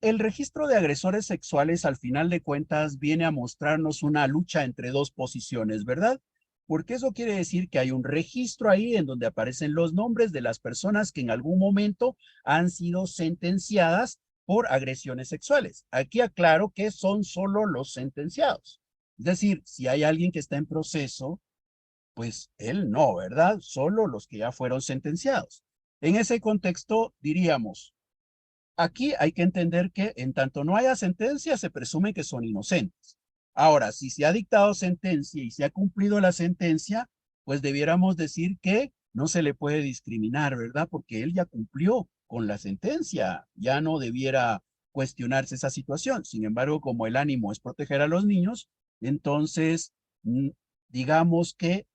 El registro de agresores sexuales, al final de cuentas, viene a mostrarnos una lucha entre dos posiciones, ¿verdad? Porque eso quiere decir que hay un registro ahí en donde aparecen los nombres de las personas que en algún momento han sido sentenciadas por agresiones sexuales. Aquí aclaro que son solo los sentenciados. Es decir, si hay alguien que está en proceso, pues él no, ¿verdad? Solo los que ya fueron sentenciados. En ese contexto, diríamos, aquí hay que entender que en tanto no haya sentencia, se presume que son inocentes. Ahora, si se ha dictado sentencia y se ha cumplido la sentencia, pues debiéramos decir que no se le puede discriminar, ¿verdad? Porque él ya cumplió con la sentencia, ya no debiera cuestionarse esa situación. Sin embargo, como el ánimo es proteger a los niños, entonces digamos que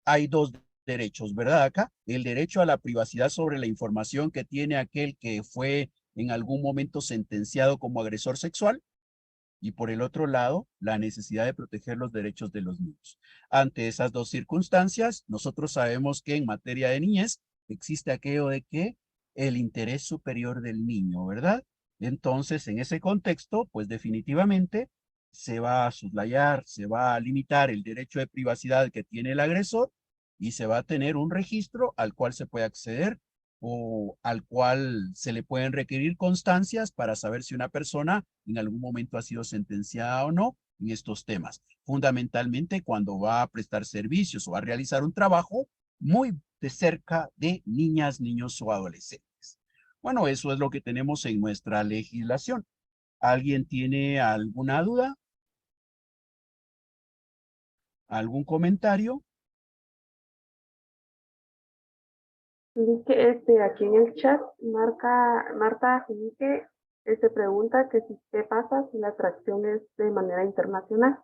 hay dos derechos, ¿verdad? Acá, el derecho a la privacidad sobre la información que tiene aquel que fue en algún momento sentenciado como agresor sexual, y por el otro lado, la necesidad de proteger los derechos de los niños. Ante esas dos circunstancias, nosotros sabemos que en materia de niñez existe aquello de que el interés superior del niño, ¿verdad? Entonces, en ese contexto, pues definitivamente se va a soslayar, se va a limitar el derecho de privacidad que tiene el agresor y se va a tener un registro al cual se puede acceder o al cual se le pueden requerir constancias para saber si una persona en algún momento ha sido sentenciada o no en estos temas. Fundamentalmente cuando va a prestar servicios o a realizar un trabajo muy de cerca de niñas, niños o adolescentes. Bueno, eso es lo que tenemos en nuestra legislación. ¿Alguien tiene alguna duda? ¿Algún comentario? Dice aquí en el chat, Marta Junique se pregunta que si qué pasa si la atracción es de manera internacional.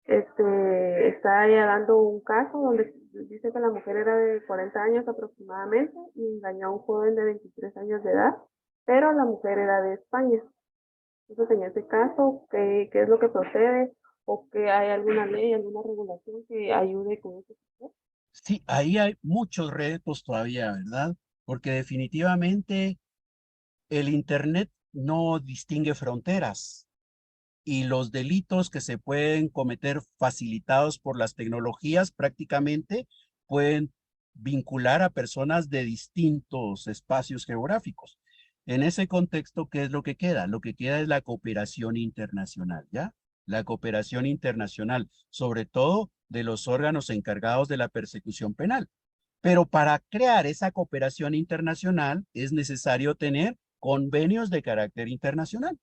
Está ella dando un caso donde dice que la mujer era de 40 años aproximadamente y engañó a un joven de 23 años de edad, pero la mujer era de España. Entonces, en ese caso, ¿qué es lo que procede? ¿O que hay alguna ley, alguna regulación que ayude con eso? Sí, ahí hay muchos retos todavía, ¿verdad? Porque definitivamente el Internet no distingue fronteras y los delitos que se pueden cometer facilitados por las tecnologías prácticamente pueden vincular a personas de distintos espacios geográficos. En ese contexto, ¿qué es lo que queda? Lo que queda es la cooperación internacional, ¿ya? La cooperación internacional, sobre todo de los órganos encargados de la persecución penal. Pero para crear esa cooperación internacional es necesario tener convenios de carácter internacional.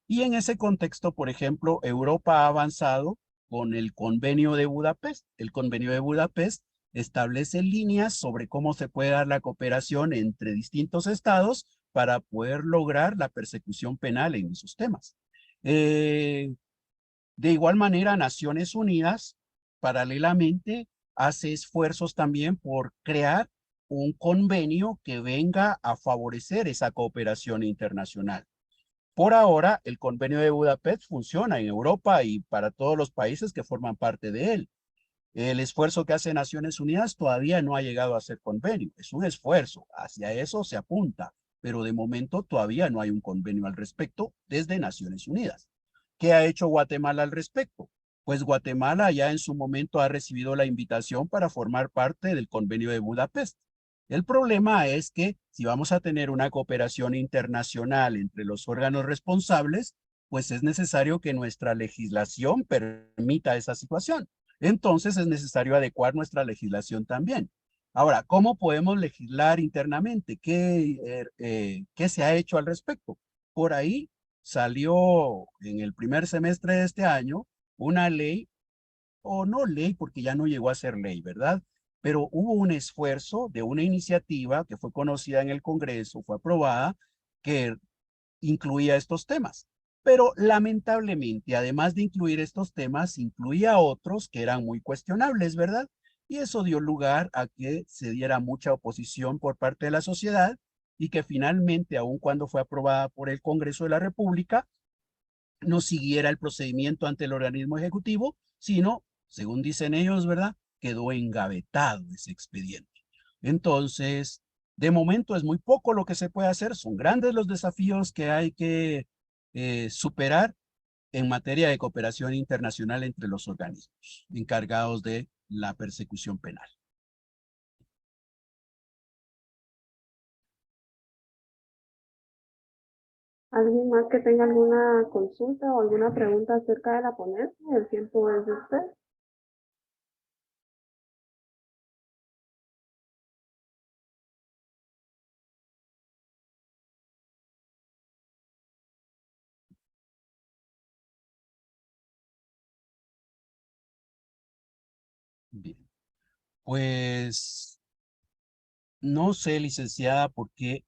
Y en ese contexto, por ejemplo, Europa ha avanzado con el Convenio de Budapest. El Convenio de Budapest establece líneas sobre cómo se puede dar la cooperación entre distintos estados para poder lograr la persecución penal en esos temas. De igual manera, Naciones Unidas, paralelamente, hace esfuerzos también por crear un convenio que venga a favorecer esa cooperación internacional. Por ahora, el Convenio de Budapest funciona en Europa y para todos los países que forman parte de él. El esfuerzo que hace Naciones Unidas todavía no ha llegado a ser convenio. Es un esfuerzo, hacia eso se apunta, pero de momento todavía no hay un convenio al respecto desde Naciones Unidas. ¿Qué ha hecho Guatemala al respecto? Pues Guatemala ya en su momento ha recibido la invitación para formar parte del Convenio de Budapest. El problema es que si vamos a tener una cooperación internacional entre los órganos responsables, pues es necesario que nuestra legislación permita esa situación. Entonces es necesario adecuar nuestra legislación también. Ahora, ¿cómo podemos legislar internamente? ¿Qué se ha hecho al respecto? Por ahí salió en el primer semestre de este año una ley, o no ley porque ya no llegó a ser ley, ¿verdad? pero hubo un esfuerzo de una iniciativa que fue conocida en el Congreso, fue aprobada, que incluía estos temas. Pero lamentablemente, además de incluir estos temas, incluía otros que eran muy cuestionables, ¿verdad? Y eso dio lugar a que se diera mucha oposición por parte de la sociedad y que finalmente, aun cuando fue aprobada por el Congreso de la República, no siguiera el procedimiento ante el organismo ejecutivo, sino, según dicen ellos, ¿verdad? Quedó engavetado ese expediente. Entonces, de momento es muy poco lo que se puede hacer, son grandes los desafíos que hay que superar en materia de cooperación internacional entre los organismos encargados de la persecución penal. ¿Alguien más que tenga alguna consulta o alguna pregunta acerca de la ponencia? El tiempo es de usted. Bien, pues no sé, licenciada, porque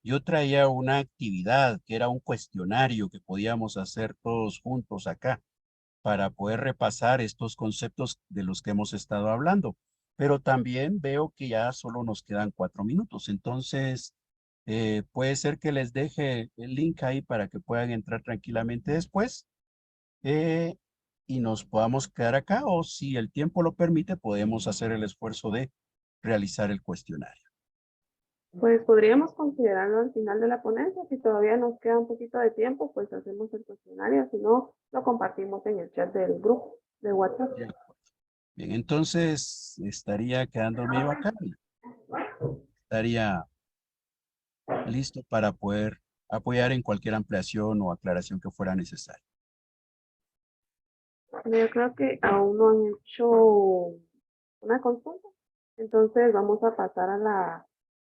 yo traía una actividad que era un cuestionario que podíamos hacer todos juntos acá para poder repasar estos conceptos de los que hemos estado hablando. Pero también veo que ya solo nos quedan 4 minutos. Entonces, puede ser que les deje el link ahí para que puedan entrar tranquilamente después eh, y nos podamos quedar acá, o si el tiempo lo permite, podemos hacer el esfuerzo de realizar el cuestionario. Pues podríamos considerarlo al final de la ponencia. Si todavía nos queda un poquito de tiempo, pues hacemos el cuestionario. Si no, lo compartimos en el chat del grupo de WhatsApp. De acuerdo. Bien, entonces estaría quedándome yo acá y estaría listo para poder apoyar en cualquier ampliación o aclaración que fuera necesaria. Yo creo que aún no han hecho una consulta. Entonces vamos a pasar a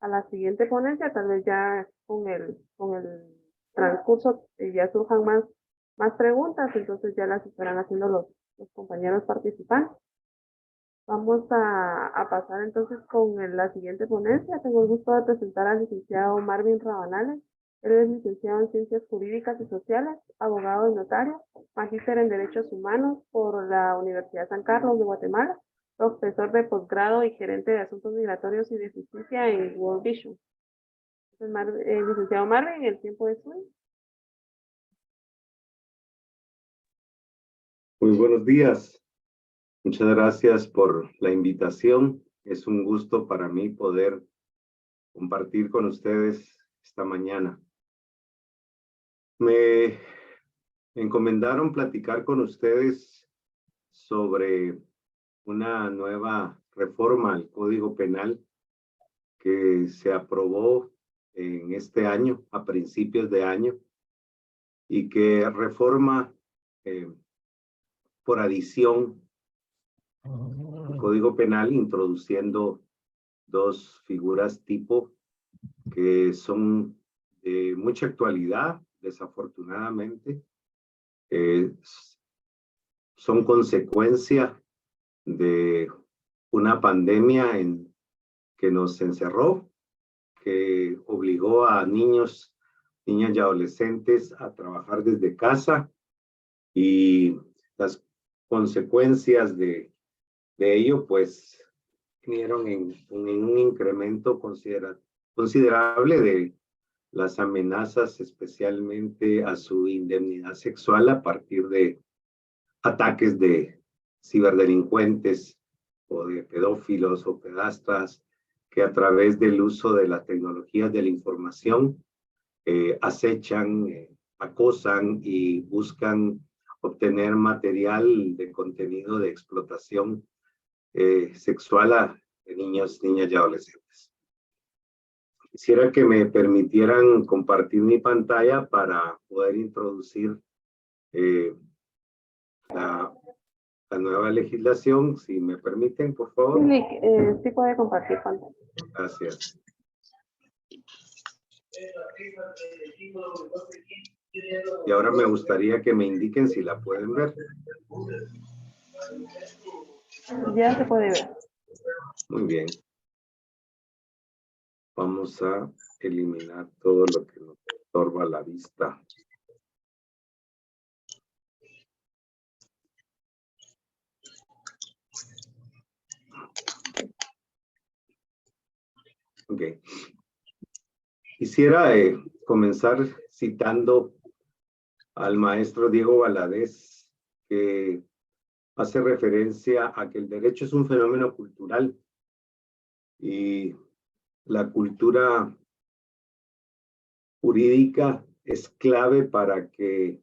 la siguiente ponencia. Tal vez ya con el transcurso ya surjan más preguntas. Entonces ya las estarán haciendo los compañeros participantes. Vamos a pasar entonces con la siguiente ponencia. Tengo el gusto de presentar al licenciado Marvin Rabanales. Él es licenciado en Ciencias Jurídicas y Sociales, abogado y notario, magíster en Derechos Humanos por la Universidad San Carlos de Guatemala, profesor de posgrado y gerente de Asuntos Migratorios y de Justicia en World Vision. Licenciado Marvin, el tiempo es suyo. Muy buenos días. Muchas gracias por la invitación. Es un gusto para mí poder compartir con ustedes esta mañana. Me encomendaron platicar con ustedes sobre una nueva reforma al Código Penal que se aprobó en este año, a principios de año, y que reforma por adición el Código Penal, introduciendo dos figuras tipo que son de mucha actualidad, desafortunadamente. Son consecuencia de una pandemia que nos encerró, que obligó a niños, niñas y adolescentes a trabajar desde casa, y las consecuencias de ello, pues, vinieron en un incremento considerable de las amenazas, especialmente a su indemnidad sexual a partir de ataques de ciberdelincuentes o de pedófilos o pedastras que a través del uso de las tecnologías de la información acechan, acosan y buscan obtener material de contenido de explotación sexual de niños, niñas y adolescentes. Quisiera que me permitieran compartir mi pantalla para poder introducir la nueva legislación, si me permiten, por favor. Sí, sí puede compartir pantalla. Gracias. Y ahora me gustaría que me indiquen si la pueden ver. Ya se puede ver. Muy bien. Vamos a eliminar todo lo que nos estorba la vista. Ok. Quisiera comenzar citando al maestro Diego Valadez, que hace referencia a que el derecho es un fenómeno cultural y la cultura jurídica es clave para que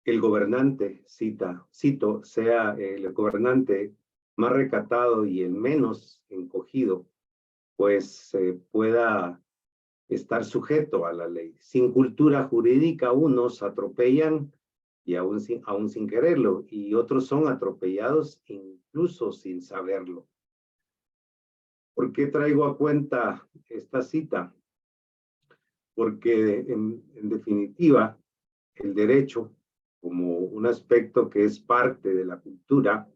el gobernante, cito, sea el gobernante más recatado y el menos encogido, pues pueda estar sujeto a la ley. Sin cultura jurídica, unos atropellan y aún sin quererlo, y otros son atropellados incluso sin saberlo. ¿Por qué traigo a cuenta esta cita? Porque en definitiva, el derecho, como un aspecto que es parte de la cultura,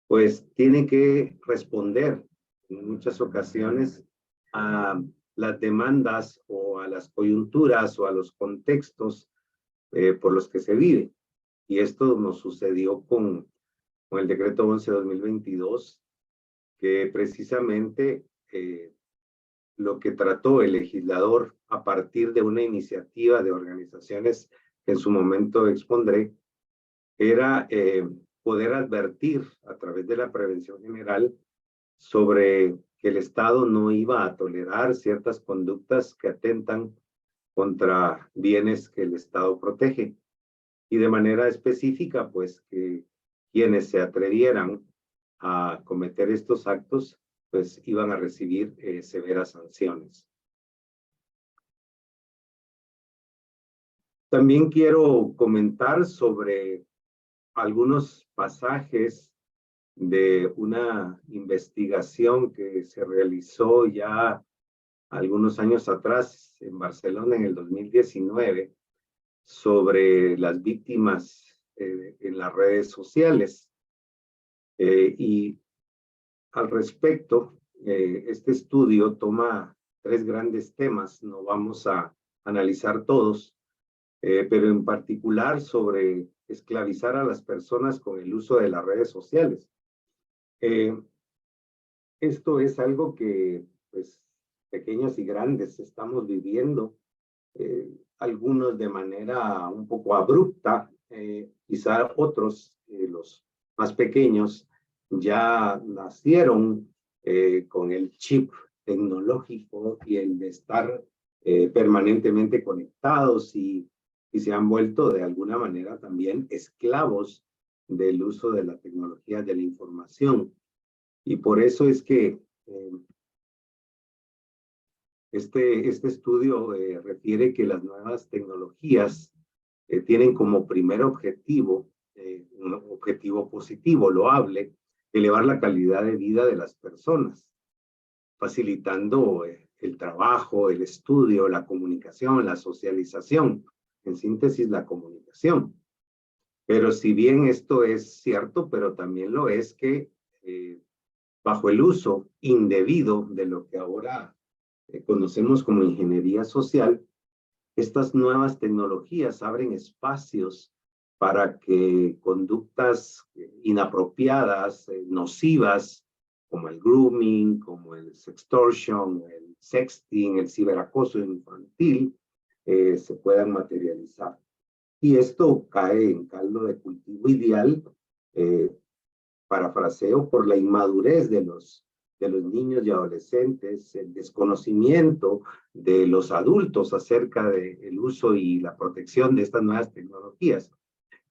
pues tiene que responder en muchas ocasiones a las demandas o a las coyunturas o a los contextos por los que se vive. Y esto nos sucedió con el decreto 11/2022, que precisamente lo que trató el legislador a partir de una iniciativa de organizaciones que en su momento expondré, era poder advertir a través de la prevención general sobre que el Estado no iba a tolerar ciertas conductas que atentan contra bienes que el Estado protege. Y de manera específica, pues que quienes se atrevieran a cometer estos actos, pues iban a recibir severas sanciones. También quiero comentar sobre algunos pasajes de una investigación que se realizó ya algunos años atrás en Barcelona en el 2019 sobre las víctimas en las redes sociales. Y al respecto, este estudio toma 3 grandes temas, no vamos a analizar todos, pero en particular sobre esclavizar a las personas con el uso de las redes sociales. Esto es algo que, pues, pequeños y grandes estamos viviendo, algunos de manera un poco abrupta, quizá otros, los más pequeños, ya nacieron con el chip tecnológico y el de estar permanentemente conectados y se han vuelto de alguna manera también esclavos del uso de la tecnología de la información. Y por eso es que este estudio refiere que las nuevas tecnologías tienen como primer objetivo, un objetivo positivo, loable, elevar la calidad de vida de las personas, facilitando el trabajo, el estudio, la comunicación, la socialización, en síntesis, la comunicación. Pero si bien esto es cierto, pero también lo es que bajo el uso indebido de lo que ahora conocemos como ingeniería social, estas nuevas tecnologías abren espacios para que conductas inapropiadas, nocivas, como el grooming, como el sextortion, el sexting, el ciberacoso infantil, se puedan materializar. Y esto cae en caldo de cultivo ideal, parafraseo, por la inmadurez de los niños y adolescentes, el desconocimiento de los adultos acerca del uso y la protección de estas nuevas tecnologías,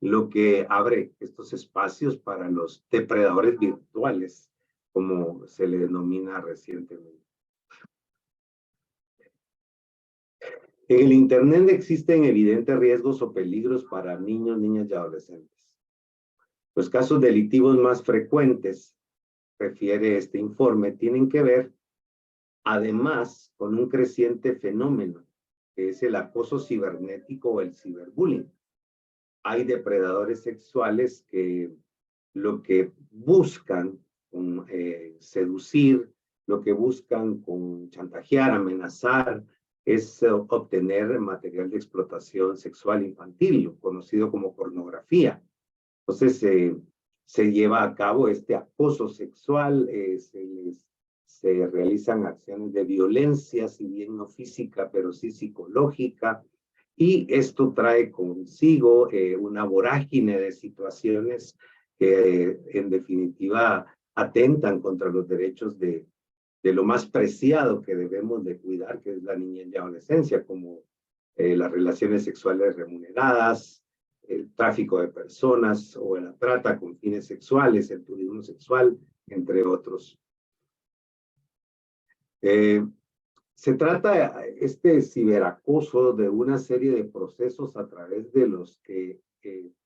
lo que abre estos espacios para los depredadores virtuales, como se le denomina recientemente. En el Internet existen evidentes riesgos o peligros para niños, niñas y adolescentes. Los casos delictivos más frecuentes, refiere este informe, tienen que ver además con un creciente fenómeno, que es el acoso cibernético o el ciberbullying. Hay depredadores sexuales que lo que buscan con seducir, lo que buscan con chantajear, amenazar, es obtener material de explotación sexual infantil, conocido como pornografía. Entonces, se lleva a cabo este acoso sexual, se realizan acciones de violencia, si bien no física, pero sí psicológica, y esto trae consigo una vorágine de situaciones que en definitiva atentan contra los derechos de lo más preciado que debemos de cuidar, que es la niñez y adolescencia, como las relaciones sexuales remuneradas, el tráfico de personas o la trata con fines sexuales, el turismo sexual, entre otros. Se trata este ciberacoso de una serie de procesos a través de los que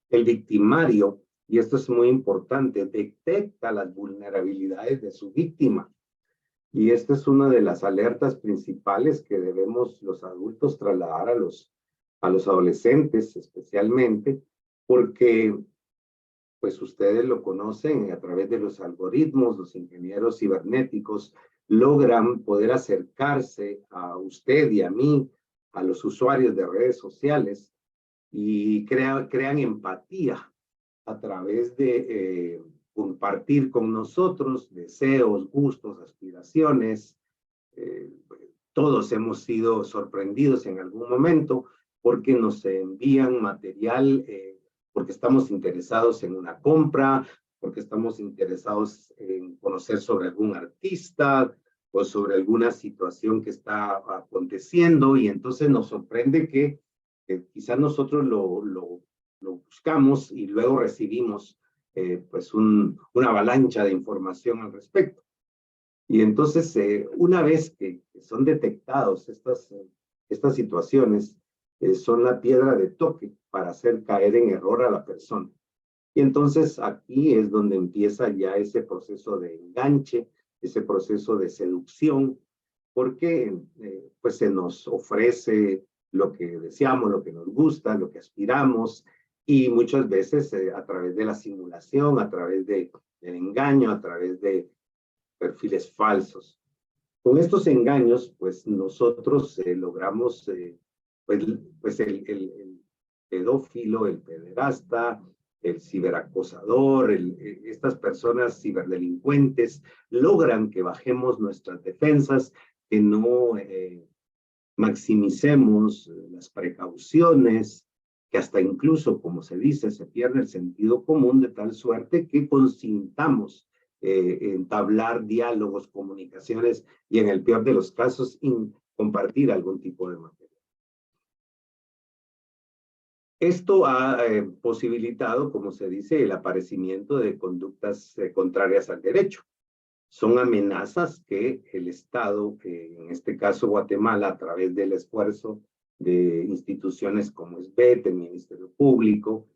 el victimario, y esto es muy importante, detecta las vulnerabilidades de su víctima. Y esta es una de las alertas principales que debemos los adultos trasladar a los adolescentes especialmente, porque pues ustedes lo conocen a través de los algoritmos, los ingenieros cibernéticos logran poder acercarse a usted y a mí, a los usuarios de redes sociales, y crean empatía a través de compartir con nosotros deseos, gustos, aspiraciones. Todos hemos sido sorprendidos en algún momento porque nos envían material, porque estamos interesados en una compra, porque estamos interesados en conocer sobre algún artista o sobre alguna situación que está aconteciendo, y entonces nos sorprende que quizás nosotros lo buscamos y luego recibimos pues una avalancha de información al respecto. Y entonces, una vez que son detectados estas situaciones, son la piedra de toque para hacer caer en error a la persona. Y entonces aquí es donde empieza ya ese proceso de enganche, ese proceso de seducción, porque pues se nos ofrece lo que deseamos, lo que nos gusta, lo que aspiramos, y muchas veces a través de la simulación, a través del engaño, a través de perfiles falsos. Con estos engaños, pues nosotros logramos, pues el pedófilo, el pederasta, el ciberacosador, estas personas ciberdelincuentes logran que bajemos nuestras defensas, que no maximicemos las precauciones, que hasta incluso, como se dice, se pierde el sentido común, de tal suerte que consintamos entablar diálogos, comunicaciones y, en el peor de los casos, compartir algún tipo de material. Esto ha posibilitado, como se dice, el aparecimiento de conductas contrarias al derecho. Son amenazas que el Estado, en este caso Guatemala, a través del esfuerzo de instituciones como SBET, el Ministerio Público,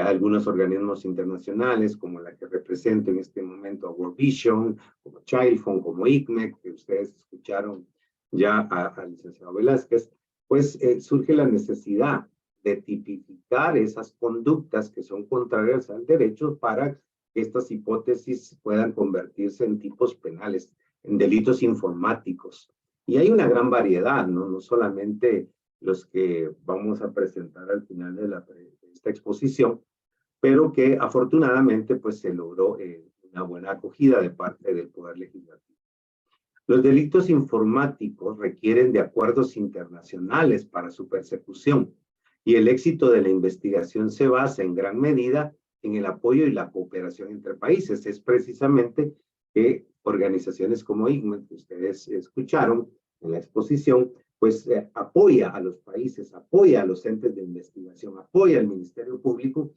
algunos organismos internacionales como la que represento en este momento a World Vision, como Child Fund, como ICMEC, que ustedes escucharon ya al licenciado Velázquez, pues surge la necesidad de tipificar esas conductas que son contrarias al derecho para que estas hipótesis puedan convertirse en tipos penales, en delitos informáticos. Y hay una gran variedad, ¿no? No solamente los que vamos a presentar al final de esta exposición, pero que afortunadamente pues se logró una buena acogida de parte del Poder Legislativo. Los delitos informáticos requieren de acuerdos internacionales para su persecución, y el éxito de la investigación se basa en gran medida en el apoyo y la cooperación entre países. Es precisamente que organizaciones como ICMEC, que ustedes escucharon en la exposición, pues apoya a los países, apoya a los entes de investigación, apoya al Ministerio Público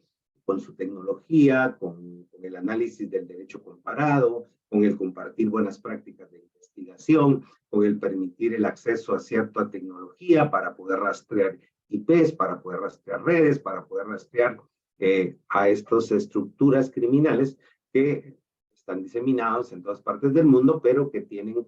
con su tecnología, con el análisis del derecho comparado, con el compartir buenas prácticas de investigación, con el permitir el acceso a cierta tecnología para poder rastrear IPs, para poder rastrear redes, para poder rastrear a estas estructuras criminales que están diseminados en todas partes del mundo, pero que tienen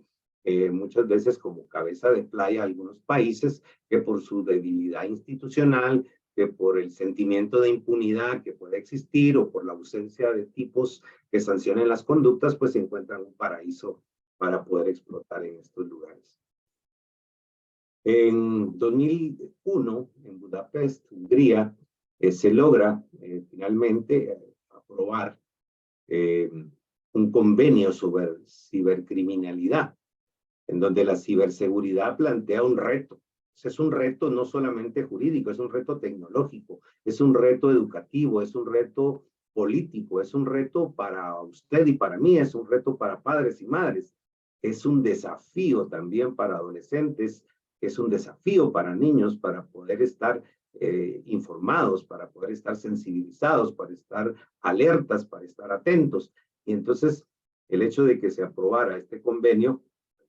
muchas veces como cabeza de playa algunos países que por su debilidad institucional, que por el sentimiento de impunidad que puede existir o por la ausencia de tipos que sancionen las conductas, pues se encuentran un paraíso para poder explotar en estos lugares. En 2001, en Budapest, Hungría, se logra finalmente aprobar un convenio sobre cibercriminalidad, en donde la ciberseguridad plantea un reto. Es un reto no solamente jurídico, es un reto tecnológico, es un reto educativo, es un reto político, es un reto para usted y para mí, es un reto para padres y madres, es un desafío también para adolescentes, es un desafío para niños para poder estar informados, para poder estar sensibilizados, para estar alertas, para estar atentos. Y entonces el hecho de que se aprobara este convenio,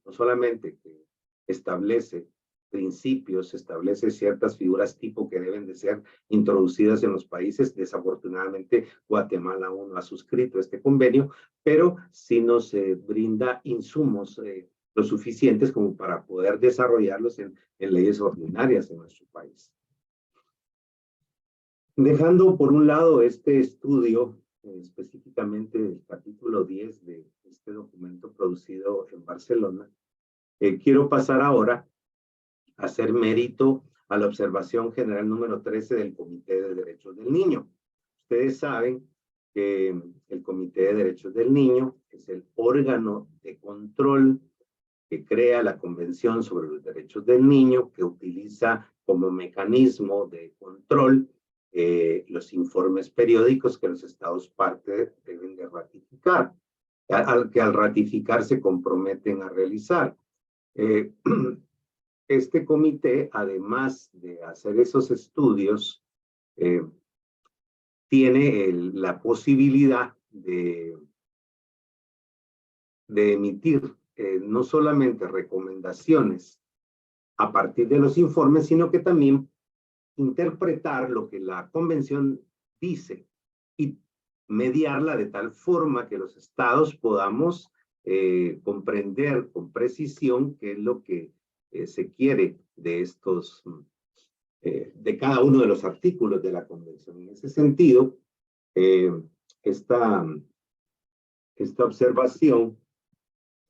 no solamente que establece principios, establece ciertas figuras tipo que deben de ser introducidas en los países. Desafortunadamente, Guatemala aún no ha suscrito este convenio, pero sí nos brinda insumos lo suficientes como para poder desarrollarlos en leyes ordinarias en nuestro país. Dejando por un lado este estudio, específicamente el capítulo 10 de este documento producido en Barcelona, quiero pasar ahora a hacer mérito a la observación general número 13 del Comité de Derechos del Niño. Ustedes saben que el Comité de Derechos del Niño es el órgano de control que crea la Convención sobre los Derechos del Niño, que utiliza como mecanismo de control los informes periódicos que los Estados partes deben de ratificar, que al ratificar se comprometen a realizar. Este comité, además de hacer esos estudios, tiene la posibilidad de emitir no solamente recomendaciones a partir de los informes, sino que también interpretar lo que la convención dice y mediarla de tal forma que los estados podamos comprender con precisión qué es lo que se quiere de estos, de cada uno de los artículos de la convención. En ese sentido, esta observación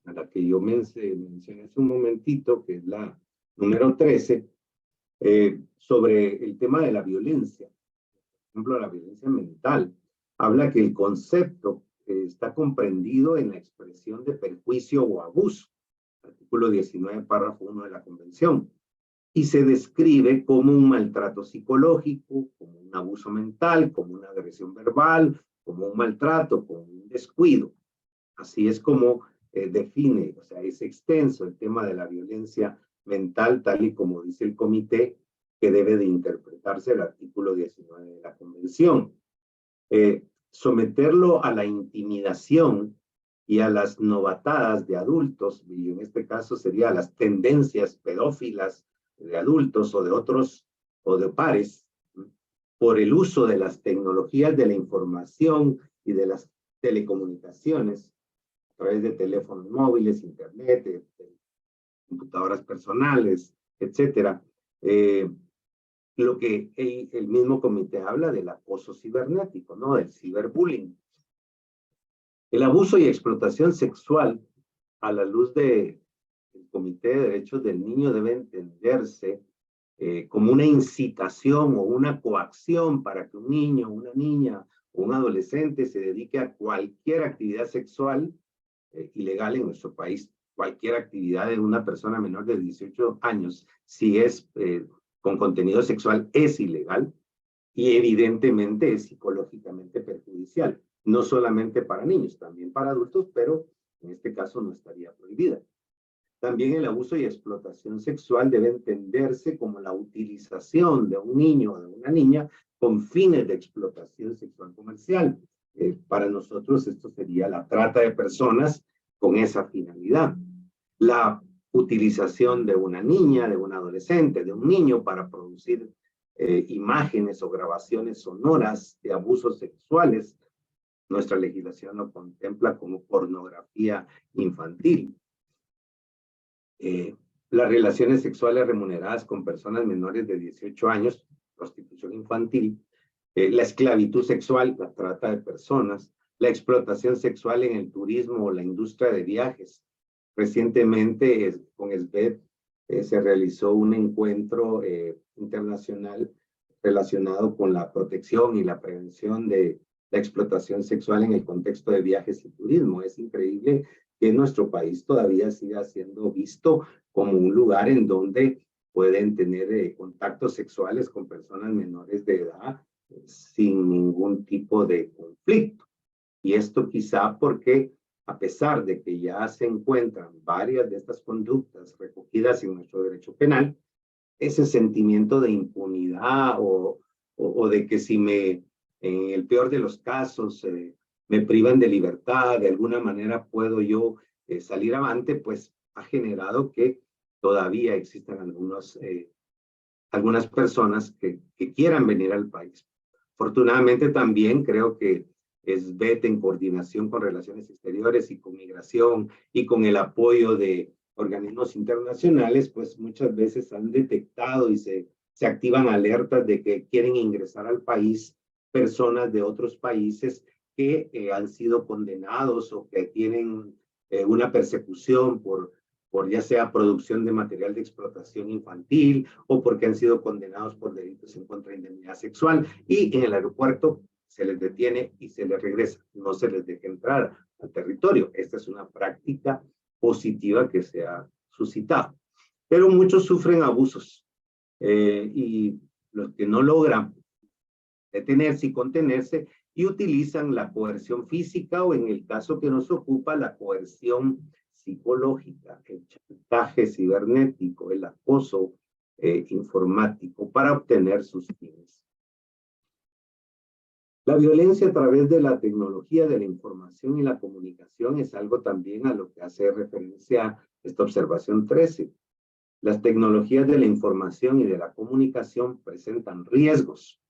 a la que yo mencioné hace un momentito, que es la número 13, sobre el tema de la violencia, por ejemplo, la violencia mental, habla que el concepto está comprendido en la expresión de perjuicio o abuso, artículo 19, párrafo 1 de la Convención, y se describe como un maltrato psicológico, como un abuso mental, como una agresión verbal, como un maltrato, como un descuido. Así es como define, o sea, es extenso el tema de la violencia mental, tal y como dice el comité, que debe de interpretarse el artículo 19 de la Convención. Someterlo a la intimidación y a las novatadas de adultos, y en este caso sería a las tendencias pedófilas de adultos o de otros, o de pares, por el uso de las tecnologías de la información y de las telecomunicaciones, a través de teléfonos móviles, internet, de computadoras personales, etcétera. Lo que el mismo comité habla del acoso cibernético, ¿no? Del ciberbullying. El abuso y explotación sexual, a la luz del Comité de Derechos del Niño, debe entenderse como una incitación o una coacción para que un niño, una niña o un adolescente se dedique a cualquier actividad sexual ilegal en nuestro país, cualquier actividad de una persona menor de 18 años, si es con contenido sexual, es ilegal y evidentemente es psicológicamente perjudicial, no solamente para niños, también para adultos, pero en este caso no estaría prohibida. También el abuso y explotación sexual debe entenderse como la utilización de un niño o de una niña con fines de explotación sexual comercial. Para nosotros esto sería la trata de personas con esa finalidad. La utilización de una niña, de un adolescente, de un niño para producir imágenes o grabaciones sonoras de abusos sexuales. Nuestra legislación lo contempla como pornografía infantil. Las relaciones sexuales remuneradas con personas menores de 18 años, prostitución infantil, la esclavitud sexual, la trata de personas, la explotación sexual en el turismo o la industria de viajes. Recientemente con SBET se realizó un encuentro internacional relacionado con la protección y la prevención de la explotación sexual en el contexto de viajes y turismo. Es increíble que nuestro país todavía siga siendo visto como un lugar en donde pueden tener contactos sexuales con personas menores de edad sin ningún tipo de conflicto. Y esto quizá porque, a pesar de que ya se encuentran varias de estas conductas recogidas en nuestro derecho penal, ese sentimiento de impunidad o de que si en el peor de los casos, me privan de libertad, de alguna manera puedo yo salir avante, pues ha generado que todavía existan algunas personas que quieran venir al país. Afortunadamente también creo que SBET, en coordinación con Relaciones Exteriores y con Migración y con el apoyo de organismos internacionales, pues muchas veces han detectado y se activan alertas de que quieren ingresar al país personas de otros países que han sido condenados o que tienen una persecución por ya sea producción de material de explotación infantil o porque han sido condenados por delitos en contra de indemnidad sexual, y en el aeropuerto se les detiene y se les regresa, no se les deja entrar al territorio. Esta es una práctica positiva que se ha suscitado. Pero muchos sufren abusos y los que no logran detenerse y contenerse y utilizan la coerción física o, en el caso que nos ocupa, la coerción psicológica, el chantaje cibernético, el acoso informático para obtener sus fines. La violencia a través de la tecnología de la información y la comunicación es algo también a lo que hace referencia esta observación 13. Las tecnologías de la información y de la comunicación presentan riesgos.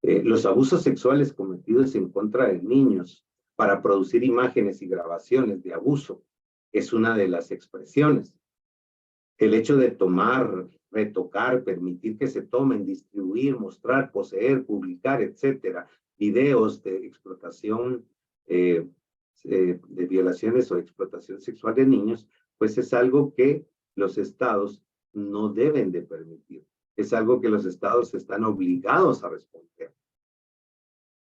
Los abusos sexuales cometidos en contra de niños para producir imágenes y grabaciones de abuso es una de las expresiones. El hecho de tomar, retocar, permitir que se tomen, distribuir, mostrar, poseer, publicar, etcétera, videos de explotación, de violaciones o explotación sexual de niños, pues es algo que los estados no deben de permitir. Es algo que los estados están obligados a responder.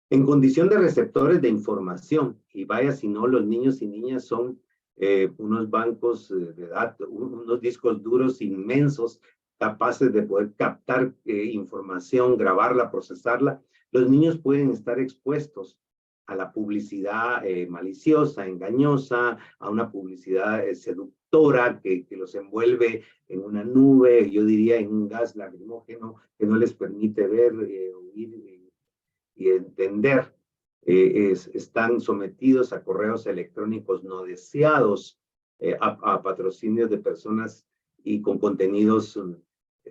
En condición de receptores de información, y vaya si no, los niños y niñas son unos bancos de datos, unos discos duros inmensos, capaces de poder captar información, grabarla, procesarla. Los niños pueden estar expuestos a la publicidad maliciosa, engañosa, a una publicidad seductora que los envuelve en una nube, yo diría en un gas lacrimógeno que no les permite ver, oír y entender. Están sometidos a correos electrónicos no deseados, a patrocinios de personas y con contenidos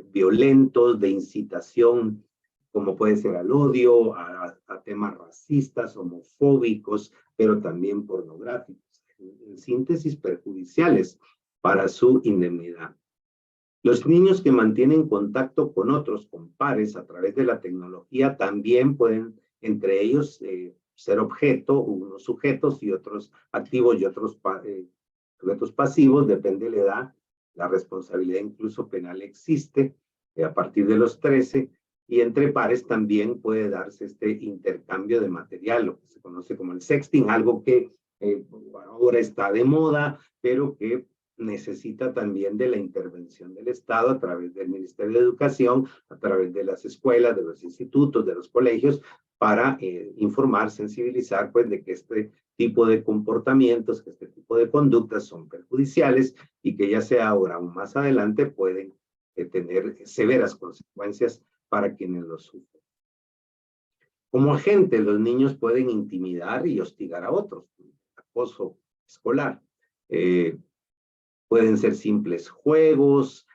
violentos, de incitación, como puede ser al odio, a temas racistas, homofóbicos, pero también pornográficos. En síntesis, perjudiciales para su indemnidad. Los niños que mantienen contacto con otros, con pares, a través de la tecnología, también pueden, entre ellos, ser objeto, unos sujetos y otros activos y otros sujetos pasivos, depende de la edad. La responsabilidad incluso penal existe a partir de los 13, y entre pares también puede darse este intercambio de material, lo que se conoce como el sexting, algo que ahora está de moda, pero que necesita también de la intervención del Estado a través del Ministerio de Educación, a través de las escuelas, de los institutos, de los colegios, para informar, sensibilizar, pues, de que este tipo de comportamientos, que este tipo de conductas son perjudiciales y que ya sea ahora o más adelante pueden tener severas consecuencias para quienes los sufren. Como agentes, los niños pueden intimidar y hostigar a otros, acoso escolar. Pueden ser simples juegos,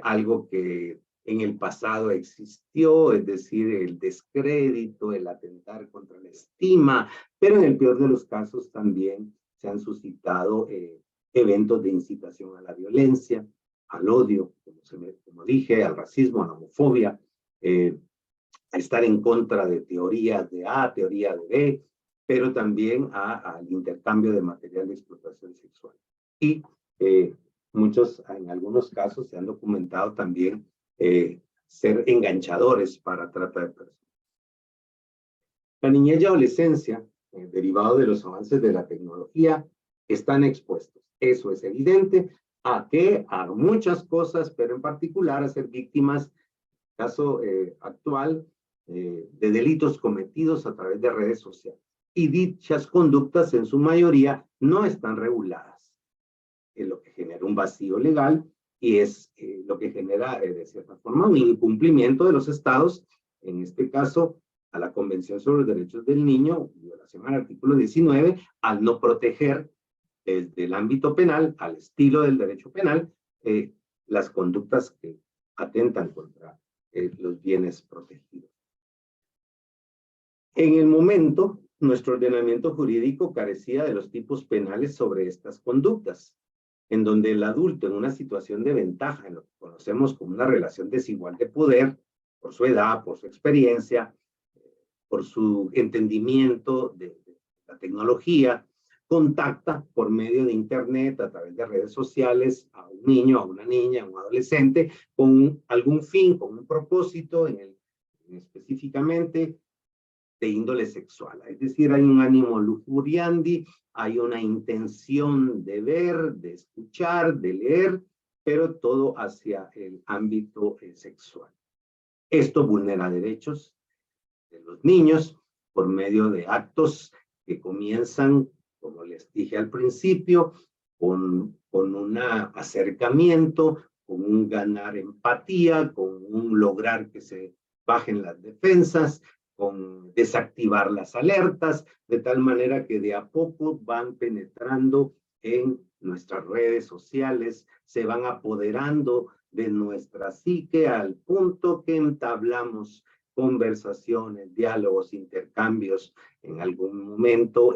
algo que en el pasado existió, es decir, el descrédito, el atentar contra la estima, pero en el peor de los casos también se han suscitado eventos de incitación a la violencia, al odio, como dije, al racismo, a la homofobia, estar en contra de teorías de A, teoría de B, pero también al intercambio de material de explotación sexual. Y en algunos casos se han documentado también ser enganchadores para trata de personas. La niñez y adolescencia, derivado de los avances de la tecnología, están expuestos. Eso es evidente. ¿A qué? A muchas cosas, pero en particular a ser víctimas, caso actual, de delitos cometidos a través de redes sociales. Y dichas conductas en su mayoría no están reguladas, lo que genera un vacío legal y es lo que genera de cierta forma un incumplimiento de los estados, en este caso a la Convención sobre los Derechos del Niño, violación al artículo 19, al no proteger desde el ámbito penal, al estilo del derecho penal, las conductas que atentan contra los bienes protegidos. En el momento, nuestro ordenamiento jurídico carecía de los tipos penales sobre estas conductas, en donde el adulto en una situación de ventaja, en lo que conocemos como una relación desigual de poder, por su edad, por su experiencia, por su entendimiento de la tecnología, contacta por medio de internet, a través de redes sociales, a un niño, a una niña, a un adolescente, con algún fin, con un propósito, específicamente de índole sexual. Es decir, hay un ánimo lujuriandi, hay una intención de ver, de escuchar, de leer, pero todo hacia el ámbito sexual. Esto vulnera derechos de los niños por medio de actos que comienzan, como les dije al principio, con un acercamiento, con un ganar empatía, con un lograr que se bajen las defensas, con desactivar las alertas, de tal manera que de a poco van penetrando en nuestras redes sociales, se van apoderando de nuestra psique al punto que entablamos conversaciones, diálogos, intercambios en algún momento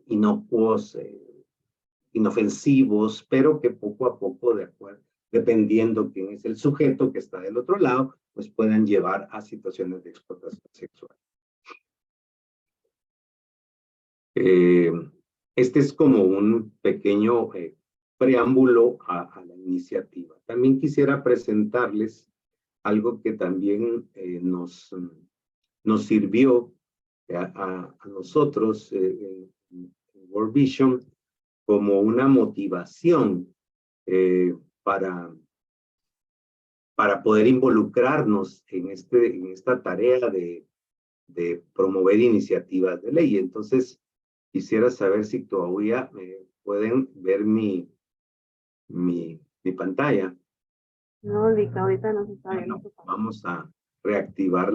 inocuos, inofensivos, pero que poco a poco, dependiendo quién es el sujeto que está del otro lado, pues pueden llevar a situaciones de explotación sexual. Este es como un pequeño preámbulo a la iniciativa. También quisiera presentarles algo que también nos sirvió a nosotros en World Vision como una motivación para poder involucrarnos en esta tarea de promover iniciativas de ley. Entonces, quisiera saber si todavía pueden ver mi pantalla. No, ahorita no se está viendo. Bueno, vamos a reactivar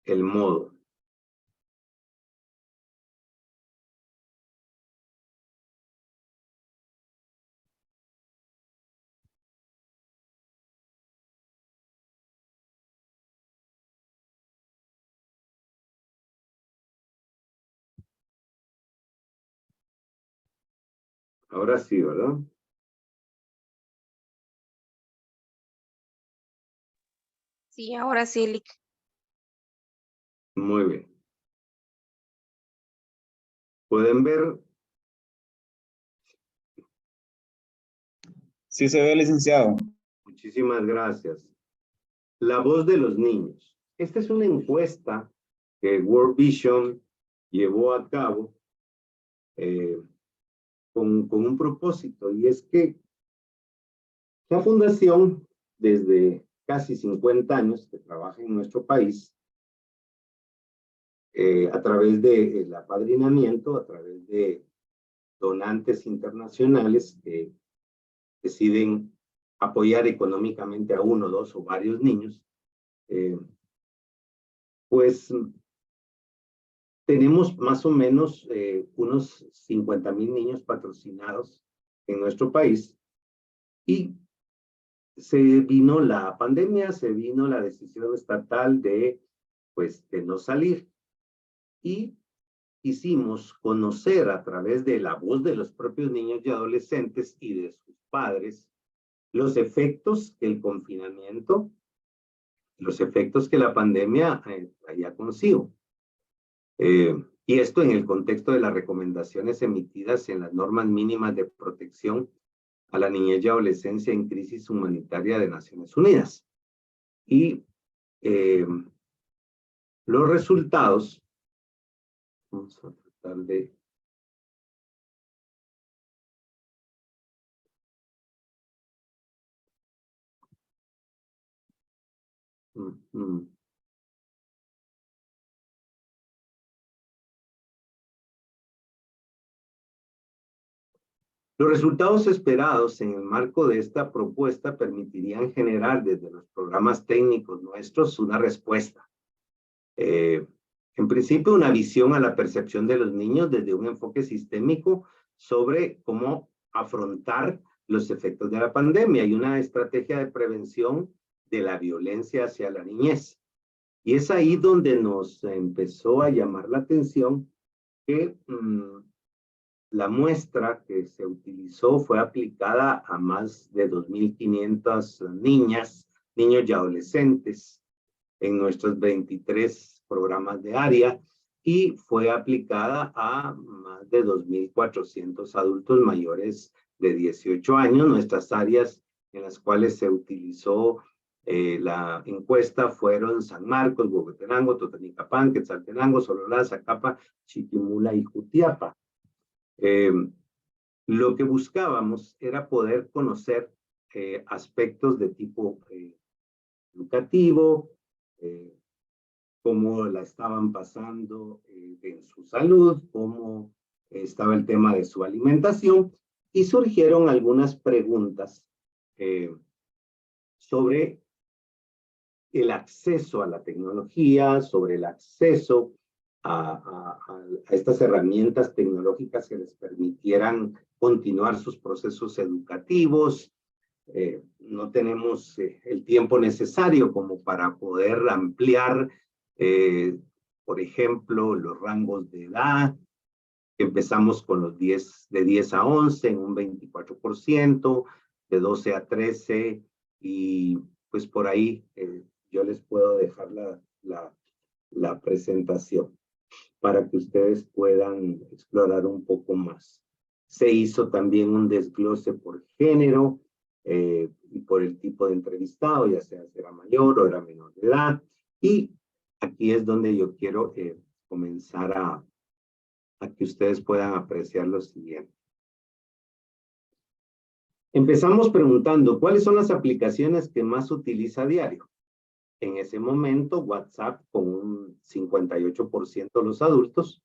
el modo. Ahora sí, ¿verdad? Sí, ahora sí, Lick. Muy bien. ¿Pueden ver? Sí se ve, licenciado. Muchísimas gracias. La voz de los niños. Esta es una encuesta que World Vision llevó a cabo con un propósito, y es que la fundación, desde casi 50 años que trabaja en nuestro país, a través del apadrinamiento, a través de donantes internacionales que deciden apoyar económicamente a uno, dos o varios niños, pues tenemos más o menos unos 50,000 niños patrocinados en nuestro país, y se vino la pandemia, se vino la decisión estatal de no salir, y quisimos conocer a través de la voz de los propios niños y adolescentes y de sus padres los efectos que el confinamiento, los efectos que la pandemia traía consigo. Y esto en el contexto de las recomendaciones emitidas en las normas mínimas de protección a la niñez y adolescencia en crisis humanitaria de Naciones Unidas. Y los resultados, vamos a tratar de... Los resultados esperados en el marco de esta propuesta permitirían generar desde los programas técnicos nuestros una respuesta. En principio, una visión a la percepción de los niños desde un enfoque sistémico sobre cómo afrontar los efectos de la pandemia y una estrategia de prevención de la violencia hacia la niñez. Y es ahí donde nos empezó a llamar la atención que la muestra que se utilizó fue aplicada a más de 2.500 niñas, niños y adolescentes en nuestros 23 programas de área y fue aplicada a más de 2.400 adultos mayores de 18 años. Nuestras áreas en las cuales se utilizó la encuesta fueron San Marcos, Huehuetenango, Totonicapán, Quetzaltenango, Sololá, Zacapa, Chiquimula y Jutiapa. Lo que buscábamos era poder conocer aspectos de tipo educativo, cómo la estaban pasando en su salud, cómo estaba el tema de su alimentación, y surgieron algunas preguntas sobre el acceso a la tecnología, sobre el acceso a estas herramientas tecnológicas que les permitieran continuar sus procesos educativos. No tenemos el tiempo necesario como para poder ampliar, por ejemplo, los rangos de edad. Empezamos con los de 10 a 11 en un 24%, de 12 a 13, y pues por ahí yo les puedo dejar la presentación para que ustedes puedan explorar un poco más. Se hizo también un desglose por género y por el tipo de entrevistado, ya sea si era mayor o era menor de edad. Y aquí es donde yo quiero comenzar a que ustedes puedan apreciar lo siguiente. Empezamos preguntando, ¿cuáles son las aplicaciones que más utiliza a diario? En ese momento, WhatsApp con un 58% los adultos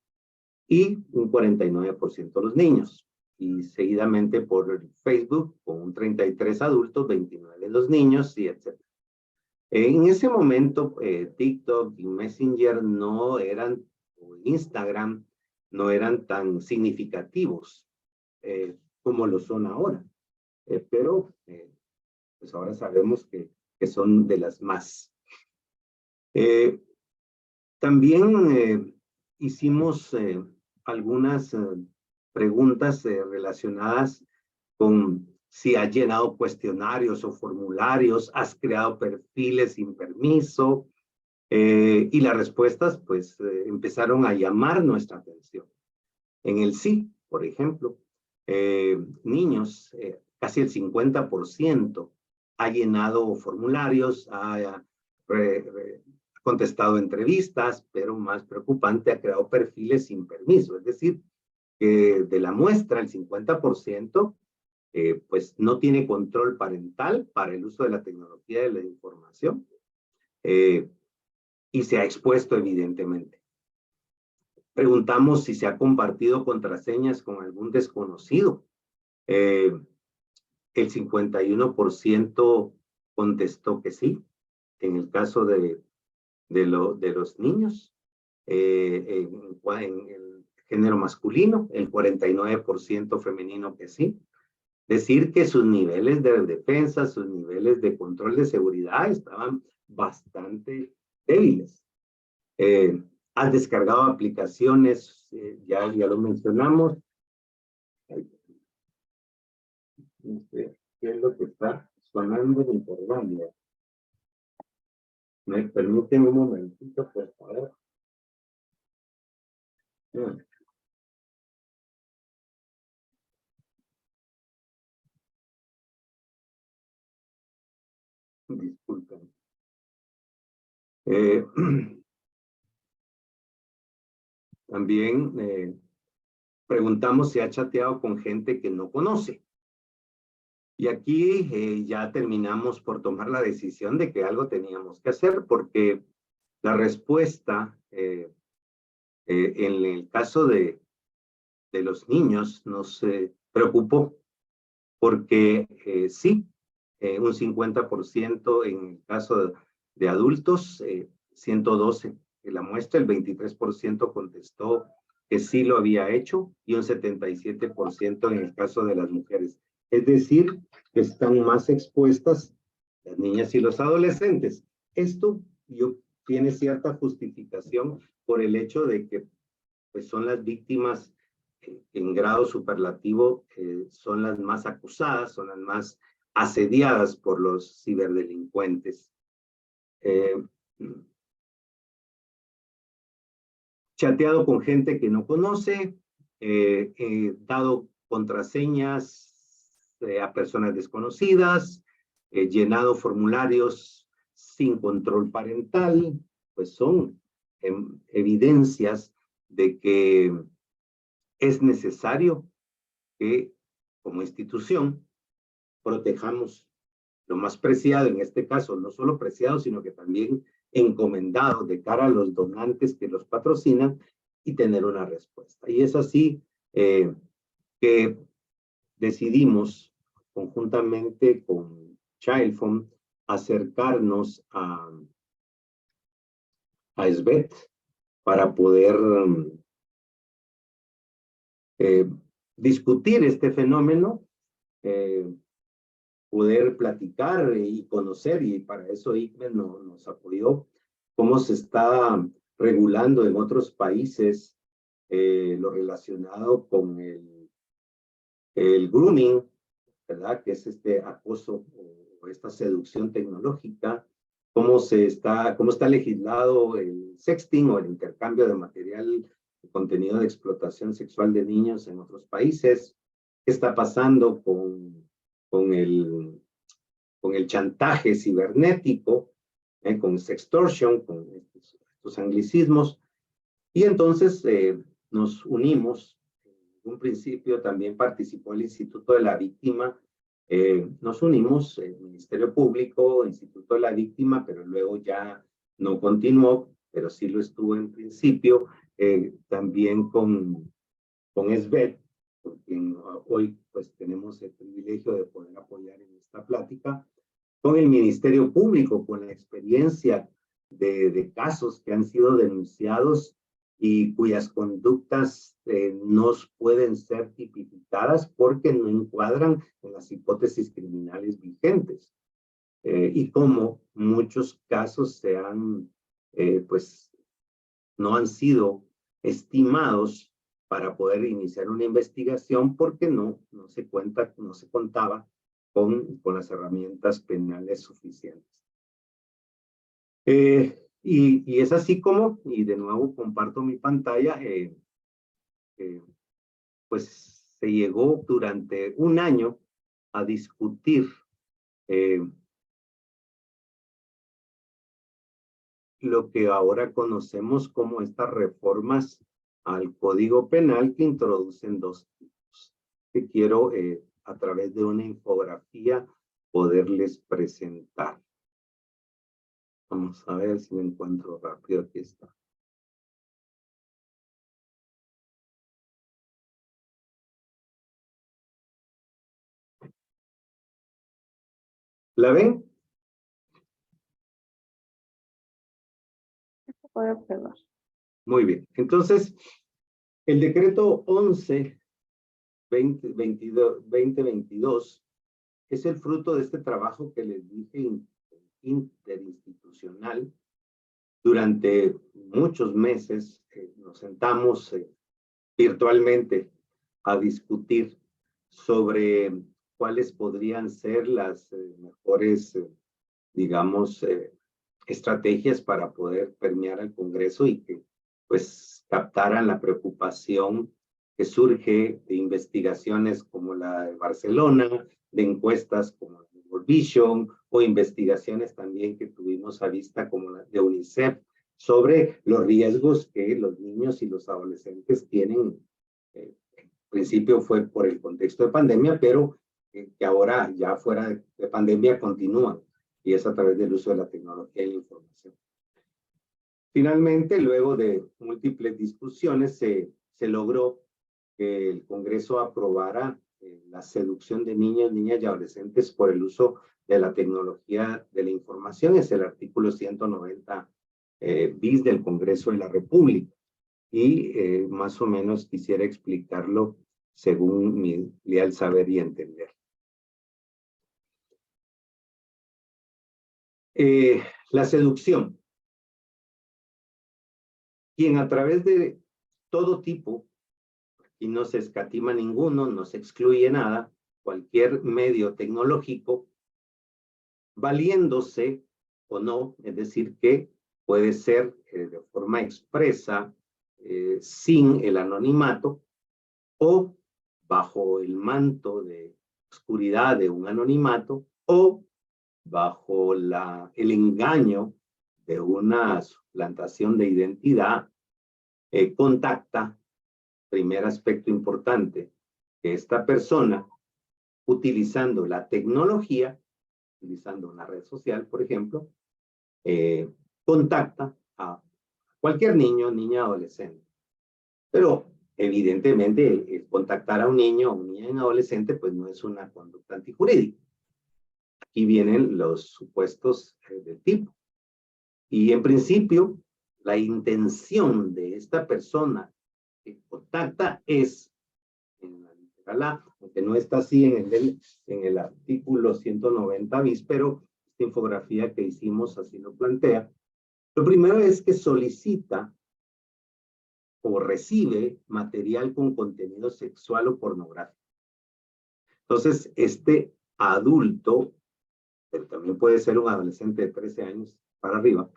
y un 49% los niños. Y seguidamente por Facebook con un 33 adultos, 29 los niños y etc. En ese momento, TikTok y Messenger no eran, o Instagram, no eran tan significativos como lo son ahora. Pero pues ahora sabemos que son de las más. También hicimos algunas preguntas relacionadas con si has llenado cuestionarios o formularios, has creado perfiles sin permiso, y las respuestas pues empezaron a llamar nuestra atención. En el sí, por ejemplo, niños, casi el 50% ha llenado formularios, ha contestado entrevistas, pero más preocupante, ha creado perfiles sin permiso. Es decir, que de la muestra, el 50% pues no tiene control parental para el uso de la tecnología de la información y se ha expuesto evidentemente. Preguntamos si se ha compartido contraseñas con algún desconocido. El 51% contestó que sí. En el caso de los niños, en el género masculino, el 49% femenino que sí. Decir que sus niveles de defensa, sus niveles de control de seguridad estaban bastante débiles. Has descargado aplicaciones, ya lo mencionamos. ¿Qué es lo que está sonando en Interbandia. ¿Me permiten un momentito, por favor? Disculpen. También preguntamos si ha chateado con gente que no conoce. Y aquí ya terminamos por tomar la decisión de que algo teníamos que hacer, porque la respuesta en el caso de los niños nos preocupó, porque sí, un 50% en el caso de adultos, 112 de la muestra, el 23% contestó que sí lo había hecho y un 77% en el caso de las mujeres. Es decir, que están más expuestas las niñas y los adolescentes. Esto tiene cierta justificación por el hecho de que pues, son las víctimas en grado superlativo, son las más acusadas, son las más asediadas por los ciberdelincuentes. Chateado con gente que no conoce, dado contraseñas a personas desconocidas, llenado formularios sin control parental, pues son evidencias de que es necesario que como institución protejamos lo más preciado, en este caso no solo preciado, sino que también encomendado de cara a los donantes que los patrocinan y tener una respuesta. Y es así que decidimos conjuntamente con Child Fund acercarnos a SBET para poder discutir este fenómeno, poder platicar y conocer, y para eso ICME nos apoyó, cómo se está regulando en otros países lo relacionado con el grooming, ¿verdad? Que es este acoso o esta seducción tecnológica, cómo está legislado el sexting o el intercambio de material, de contenido de explotación sexual de niños en otros países, qué está pasando con el chantaje cibernético, con sextortion, con estos anglicismos. Y entonces nos unimos. En un principio también participó el Instituto de la Víctima. Nos unimos, el Ministerio Público, Instituto de la Víctima, pero luego ya no continuó, pero sí lo estuvo en principio, también con SBET, con quien hoy pues tenemos el privilegio de poder apoyar en esta plática, con el Ministerio Público, con la experiencia de casos que han sido denunciados y cuyas conductas no pueden ser tipificadas porque no encuadran en las hipótesis criminales vigentes. Y como muchos casos pues no han sido estimados para poder iniciar una investigación porque no se contaba con las herramientas penales suficientes. Y es así como, y de nuevo comparto mi pantalla, pues se llegó durante un año a discutir lo que ahora conocemos como estas reformas al Código Penal que introducen dos tipos, que quiero a través de una infografía poderles presentar. Vamos a ver si me encuentro rápido. Aquí está. ¿La ven? Se puede observar. Muy bien. Entonces, el decreto 11-2022 es el fruto de este trabajo que les dije interinstitucional. Durante muchos meses nos sentamos virtualmente a discutir sobre cuáles podrían ser las mejores, digamos, estrategias para poder permear al Congreso y que pues captaran la preocupación que surge de investigaciones como la de Barcelona, de encuestas como la de World Vision o investigaciones también que tuvimos a vista como la de UNICEF sobre los riesgos que los niños y los adolescentes tienen. En principio fue por el contexto de pandemia, pero que ahora ya fuera de pandemia continúan, y es a través del uso de la tecnología y la información. Finalmente, luego de múltiples discusiones, se logró que el Congreso aprobara la seducción de niños, niñas y adolescentes por el uso de la tecnología de la información. Es el artículo 190 bis del Congreso de la República. Y más o menos quisiera explicarlo según mi leal saber y entender. La seducción. Quien a través de todo tipo, y no se escatima ninguno, no se excluye nada, cualquier medio tecnológico, valiéndose o no, es decir, que puede ser de forma expresa, sin el anonimato, o bajo el manto de oscuridad de un anonimato, o bajo el engaño de una suplantación de identidad, contacta, primer aspecto importante, que esta persona, utilizando la tecnología, utilizando una red social, por ejemplo, contacta a cualquier niño, niña, adolescente. Pero evidentemente el contactar a un niño o una niña adolescente pues no es una conducta antijurídica. Aquí vienen los supuestos del tipo. Y en principio, la intención de esta persona que contacta es, en la literal A, aunque no está así en el artículo 190 bis, pero esta infografía que hicimos así lo plantea. Lo primero es que solicita o recibe material con contenido sexual o pornográfico. Entonces, este adulto, pero también puede ser un adolescente de 13 años para arriba,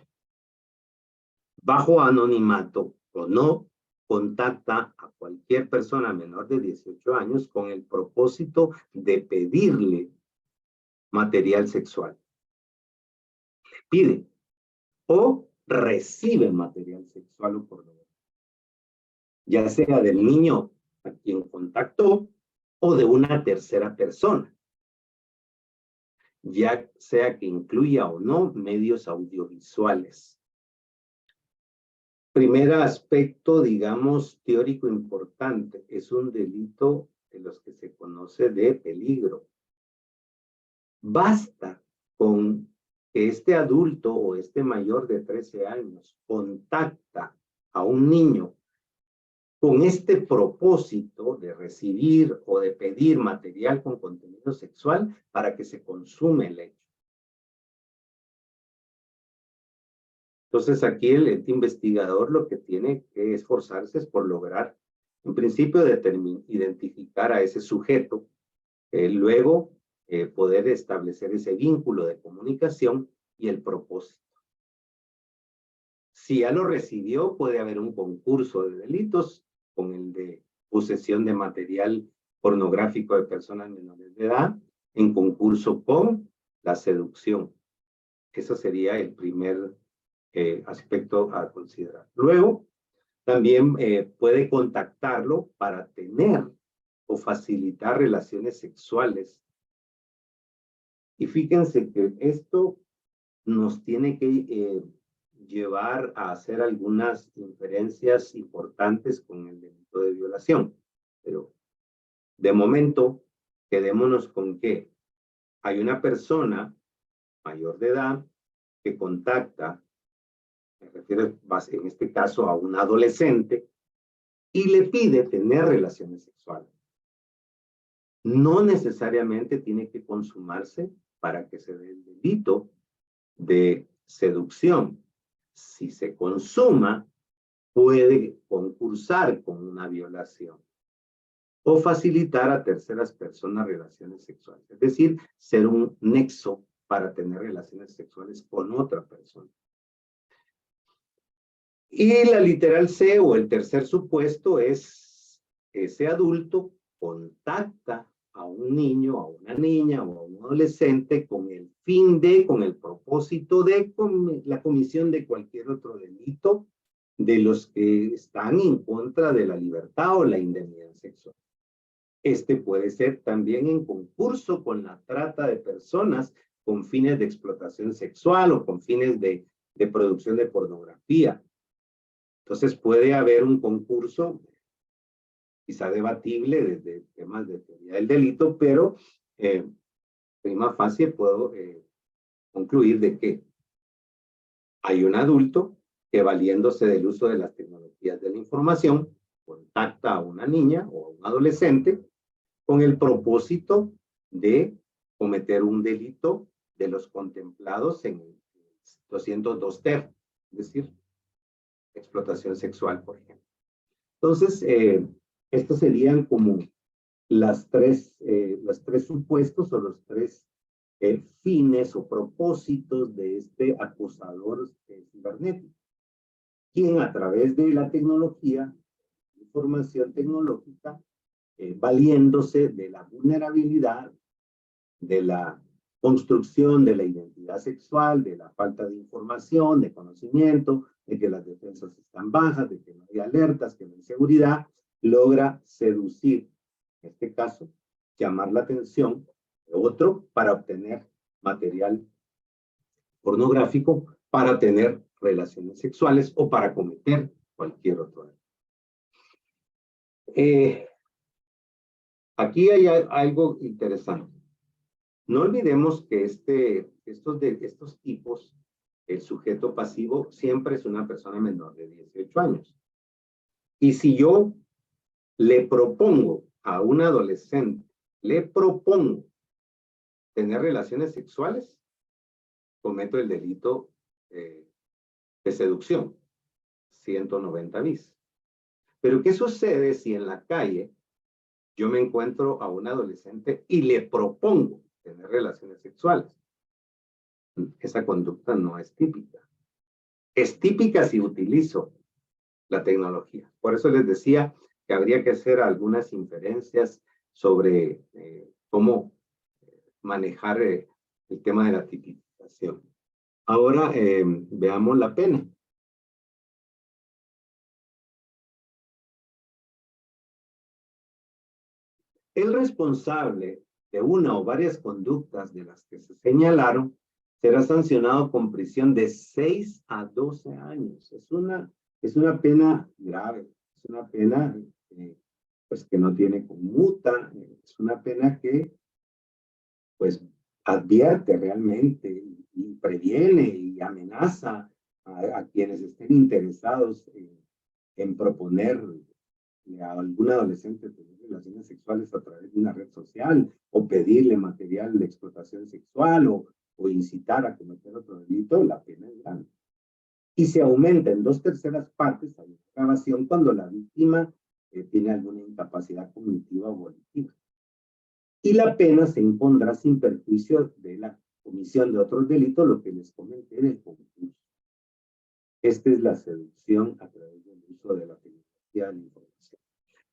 bajo anonimato o no, contacta a cualquier persona menor de 18 años con el propósito de pedirle material sexual. Le pide o recibe material sexual o pornográfico, ya sea del niño a quien contactó o de una tercera persona, ya sea que incluya o no medios audiovisuales. Primer aspecto, digamos, teórico importante, es un delito de los que se conoce de peligro. Basta con que este adulto o este mayor de 13 años contacta a un niño con este propósito de recibir o de pedir material con contenido sexual para que se consume el hecho. Entonces aquí el ente investigador lo que tiene que esforzarse es por lograr, en principio, identificar a ese sujeto, luego poder establecer ese vínculo de comunicación y el propósito. Si ya lo recibió, puede haber un concurso de delitos con el de posesión de material pornográfico de personas menores de edad, en concurso con la seducción. Eso sería el primer aspecto a considerar. Luego, también puede contactarlo para tener o facilitar relaciones sexuales. Y fíjense que esto nos tiene que llevar a hacer algunas inferencias importantes con el delito de violación. Pero de momento, quedémonos con que hay una persona mayor de edad que contacta, me refiero en este caso a un adolescente, y le pide tener relaciones sexuales. No necesariamente tiene que consumarse para que se dé el delito de seducción. Si se consuma, puede concursar con una violación. o facilitar a terceras personas relaciones sexuales. Es decir, ser un nexo para tener relaciones sexuales con otra persona. Y la literal C o el tercer supuesto es ese adulto contacta a un niño, a una niña o a un adolescente con el fin de, con el propósito de la comisión de cualquier otro delito de los que están en contra de la libertad o la indemnidad sexual. Este puede ser también en concurso con la trata de personas con fines de explotación sexual o con fines de producción de pornografía. Entonces puede haber un concurso, quizá debatible desde temas de teoría del delito, pero prima facie puedo concluir de que hay un adulto que valiéndose del uso de las tecnologías de la información, contacta a una niña o a un adolescente con el propósito de cometer un delito de los contemplados en 202 ter, es decir, explotación sexual, por ejemplo. Entonces, estos serían como los tres supuestos o los tres fines o propósitos de este acosador cibernético, quien a través de la tecnología, información tecnológica, valiéndose de la vulnerabilidad, de la construcción de la identidad sexual, de la falta de información, de conocimiento, de que las defensas están bajas, de que no hay alertas, que no hay seguridad, logra seducir, en este caso, llamar la atención de otro para obtener material pornográfico, para tener relaciones sexuales o para cometer cualquier otro delito. Aquí hay algo interesante. No olvidemos que estos tipos, el sujeto pasivo siempre es una persona menor de 18 años. Y si yo le propongo a un adolescente, le propongo tener relaciones sexuales, cometo el delito de seducción, 190 bis. Pero ¿qué sucede si en la calle yo me encuentro a un adolescente y le propongo tener relaciones sexuales? Esa conducta no es típica. Es típica si utilizo la tecnología. Por eso les decía que habría que hacer algunas inferencias sobre cómo manejar el tema de la tipificación. Ahora veamos la pena. El responsable de una o varias conductas de las que se señalaron será sancionado con prisión de 6 a 12 años. Es una pena grave, es una pena pues que no tiene conmuta, es una pena que pues advierte realmente y previene y amenaza a quienes estén interesados en proponer a algún adolescente tener relaciones sexuales a través de una red social o pedirle material de explotación sexual o incitar a cometer otro delito, la pena es grande. Y se aumenta en 2/3 partes a la agravación cuando la víctima tiene alguna incapacidad cognitiva o volitiva. Y la pena se impondrá sin perjuicio de la comisión de otros delitos, lo que les comenté del concurso. Esta es la seducción a través del uso de la tecnología de la información.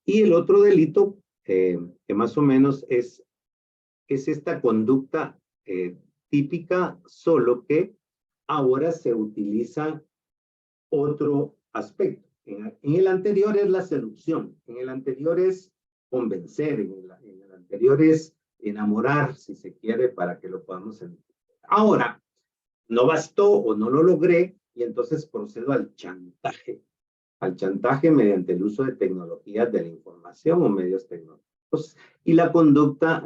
Y el otro delito, que más o menos es esta conducta típica, solo que ahora se utiliza otro aspecto. En el anterior es la seducción, en el anterior es convencer, en el anterior es enamorar, si se quiere, para que lo podamos entender. Ahora, no bastó o no lo logré, y entonces procedo al chantaje mediante el uso de tecnologías de la información o medios tecnológicos. Y la conducta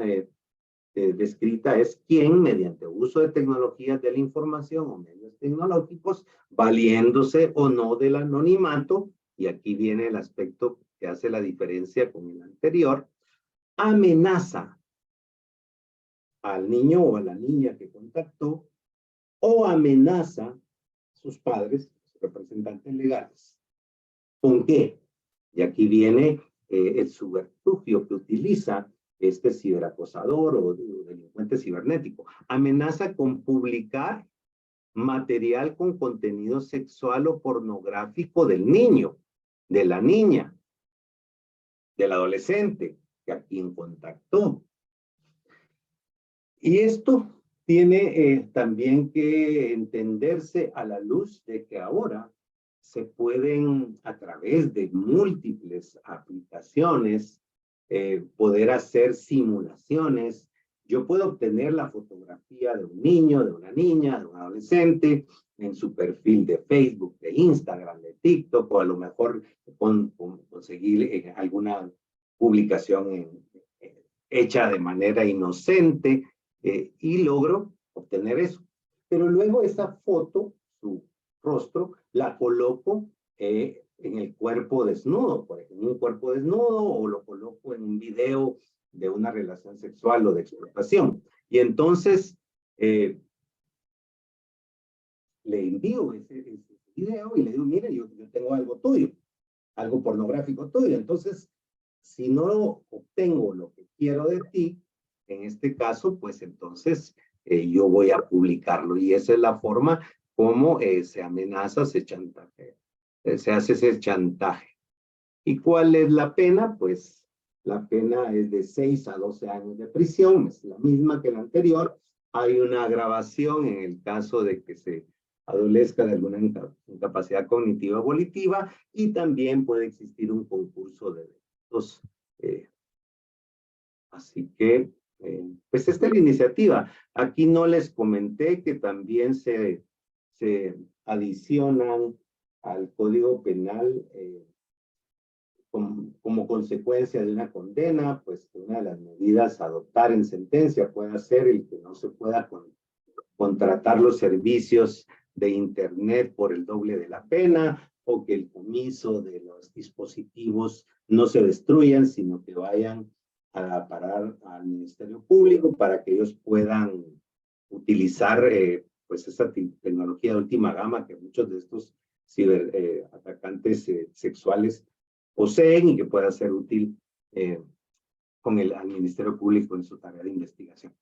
descrita es quien, mediante uso de tecnologías de la información o medios tecnológicos, valiéndose o no del anonimato, y aquí viene el aspecto que hace la diferencia con el anterior, amenaza al niño o a la niña que contactó o amenaza a sus padres, sus representantes legales. ¿Con qué? Y aquí viene el subterfugio que utiliza este ciberacosador o delincuente cibernético. Amenaza con publicar material con contenido sexual o pornográfico del niño, de la niña, del adolescente, que a quien contactó. Y esto tiene también que entenderse a la luz de que ahora se pueden, a través de múltiples aplicaciones, poder hacer simulaciones. Yo puedo obtener la fotografía de un niño, de una niña, de un adolescente, en su perfil de Facebook, de Instagram, de TikTok, o a lo mejor conseguir alguna publicación hecha de manera inocente, y logro obtener eso. Pero luego esa foto, su rostro, la coloco en el cuerpo desnudo, por ejemplo, un cuerpo desnudo, o lo coloco en un video de una relación sexual o de explotación. Y entonces le envío ese video y le digo, mire, yo tengo algo tuyo, algo pornográfico tuyo. Entonces, si no obtengo lo que quiero de ti, en este caso, pues entonces yo voy a publicarlo. Y esa es la forma como se amenaza, se hace ese chantaje. ¿Y cuál es la pena? Pues la pena es de 6 a 12 años de prisión, es la misma que la anterior. Hay una agravación en el caso de que se adolezca de alguna incapacidad cognitiva o volitiva, y también puede existir un concurso de delitos. Así que, pues esta es la iniciativa. Aquí no les comenté que también se adicionan al Código Penal como consecuencia de una condena, pues una de las medidas a adoptar en sentencia puede ser el que no se pueda contratar los servicios de Internet por el doble de la pena, o que el comiso de los dispositivos no se destruyan, sino que vayan a parar al Ministerio Público para que ellos puedan utilizar pues esa tecnología de última gama que muchos de estos ciberatacantes sexuales poseen, y que pueda ser útil al Ministerio Público en su tarea de investigación.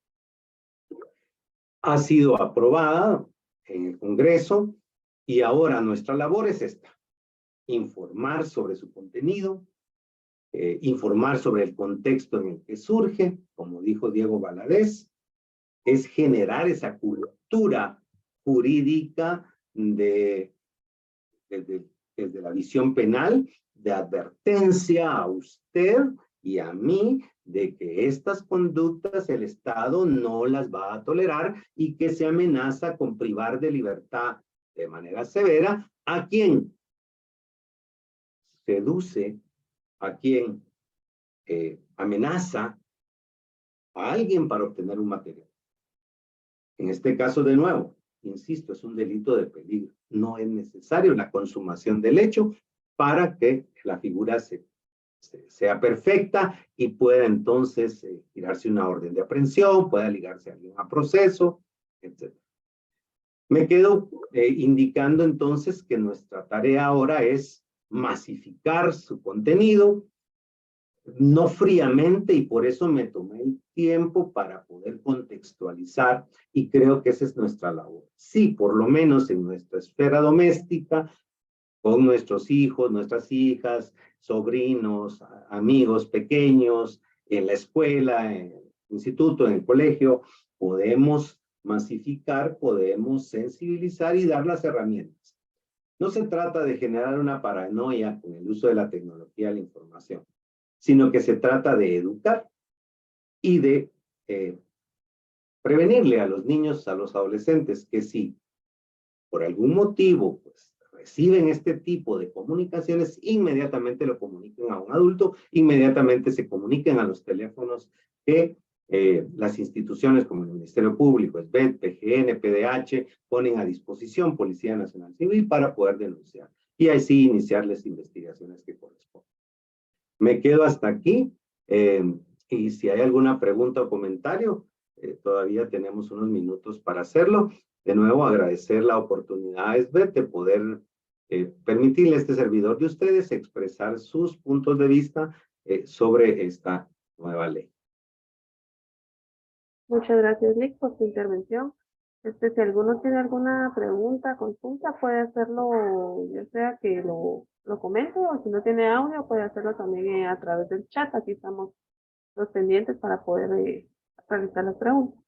Ha sido aprobada en el Congreso, y ahora nuestra labor es esta: informar sobre su contenido, informar sobre el contexto en el que surge, como dijo Diego Valadez, es generar esa cultura jurídica desde la visión penal, de advertencia a usted y a mí de que estas conductas el Estado no las va a tolerar, y que se amenaza con privar de libertad de manera severa a quien seduce, a quien amenaza a alguien para obtener un material. En este caso, de nuevo, insisto, es un delito de peligro. No es necesario la consumación del hecho para que la figura sea perfecta y pueda entonces girarse una orden de aprehensión, pueda ligarse a alguien a proceso, etc. Me quedo indicando entonces que nuestra tarea ahora es masificar su contenido, no fríamente, y por eso me tomé el tiempo para poder contextualizar, y creo que esa es nuestra labor. Sí, por lo menos en nuestra esfera doméstica, con nuestros hijos, nuestras hijas, sobrinos, amigos pequeños, en la escuela, en el instituto, en el colegio, podemos masificar, podemos sensibilizar y dar las herramientas. No se trata de generar una paranoia con el uso de la tecnología de la información, sino que se trata de educar y de prevenirle a los niños, a los adolescentes, que si por algún motivo pues, reciben este tipo de comunicaciones, inmediatamente lo comuniquen a un adulto, inmediatamente se comuniquen a los teléfonos que las instituciones como el Ministerio Público, SBET, PGN, PDH, ponen a disposición, Policía Nacional Civil, para poder denunciar y así iniciar las investigaciones que corresponden. Me quedo hasta aquí, y si hay alguna pregunta o comentario, todavía tenemos unos minutos para hacerlo. De nuevo, agradecer la oportunidad a SBET de poder permitirle a este servidor de ustedes expresar sus puntos de vista sobre esta nueva ley. Muchas gracias, Lick, por su intervención. Si alguno tiene alguna pregunta, consulta, puede hacerlo, ya sea que lo comente, o si no tiene audio, puede hacerlo también a través del chat. Aquí estamos los pendientes para poder realizar las preguntas.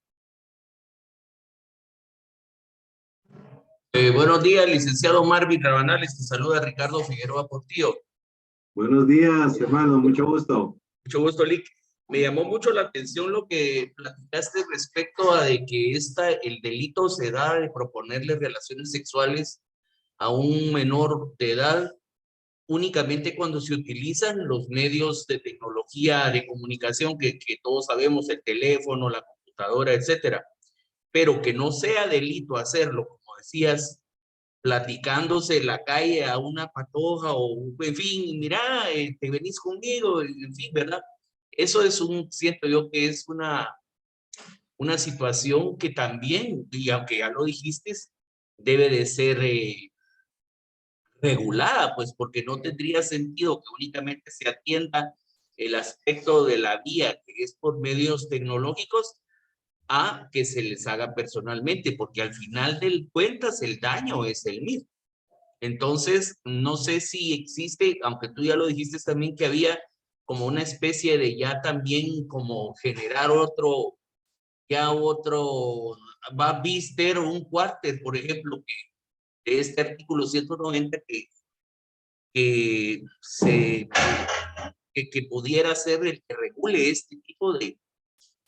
Buenos días, licenciado Marvin Rabanales, te saluda Ricardo Figueroa Portillo. Buenos días, hermano, mucho gusto. Mucho gusto, Lick. Me llamó mucho la atención lo que platicaste respecto a de que el delito se da de proponerle relaciones sexuales a un menor de edad únicamente cuando se utilizan los medios de tecnología de comunicación que todos sabemos, el teléfono, la computadora, etcétera. Pero que no sea delito hacerlo, como decías, platicándose en la calle a una patoja o, en fin, mira, te venís conmigo, en fin, ¿verdad? Eso es siento yo que es una situación que también, y aunque ya lo dijiste, debe de ser regulada, pues porque no tendría sentido que únicamente se atienda el aspecto de la vía, que es por medios tecnológicos, a que se les haga personalmente, porque al final del cuentas el daño es el mismo. Entonces, no sé si existe, aunque tú ya lo dijiste también, que había como una especie de ya también como generar otro, va a vister un cuarter, por ejemplo, que de este artículo 190 que pudiera ser el que regule este tipo de,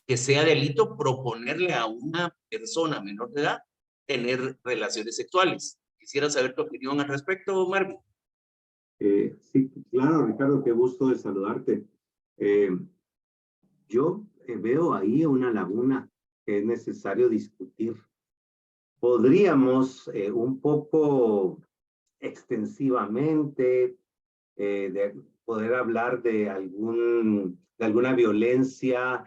que sea delito proponerle a una persona menor de edad tener relaciones sexuales. Quisiera saber tu opinión al respecto, Marvin. Sí, claro, Ricardo, qué gusto de saludarte. Yo veo ahí una laguna que es necesario discutir. Podríamos un poco extensivamente de poder hablar de alguna violencia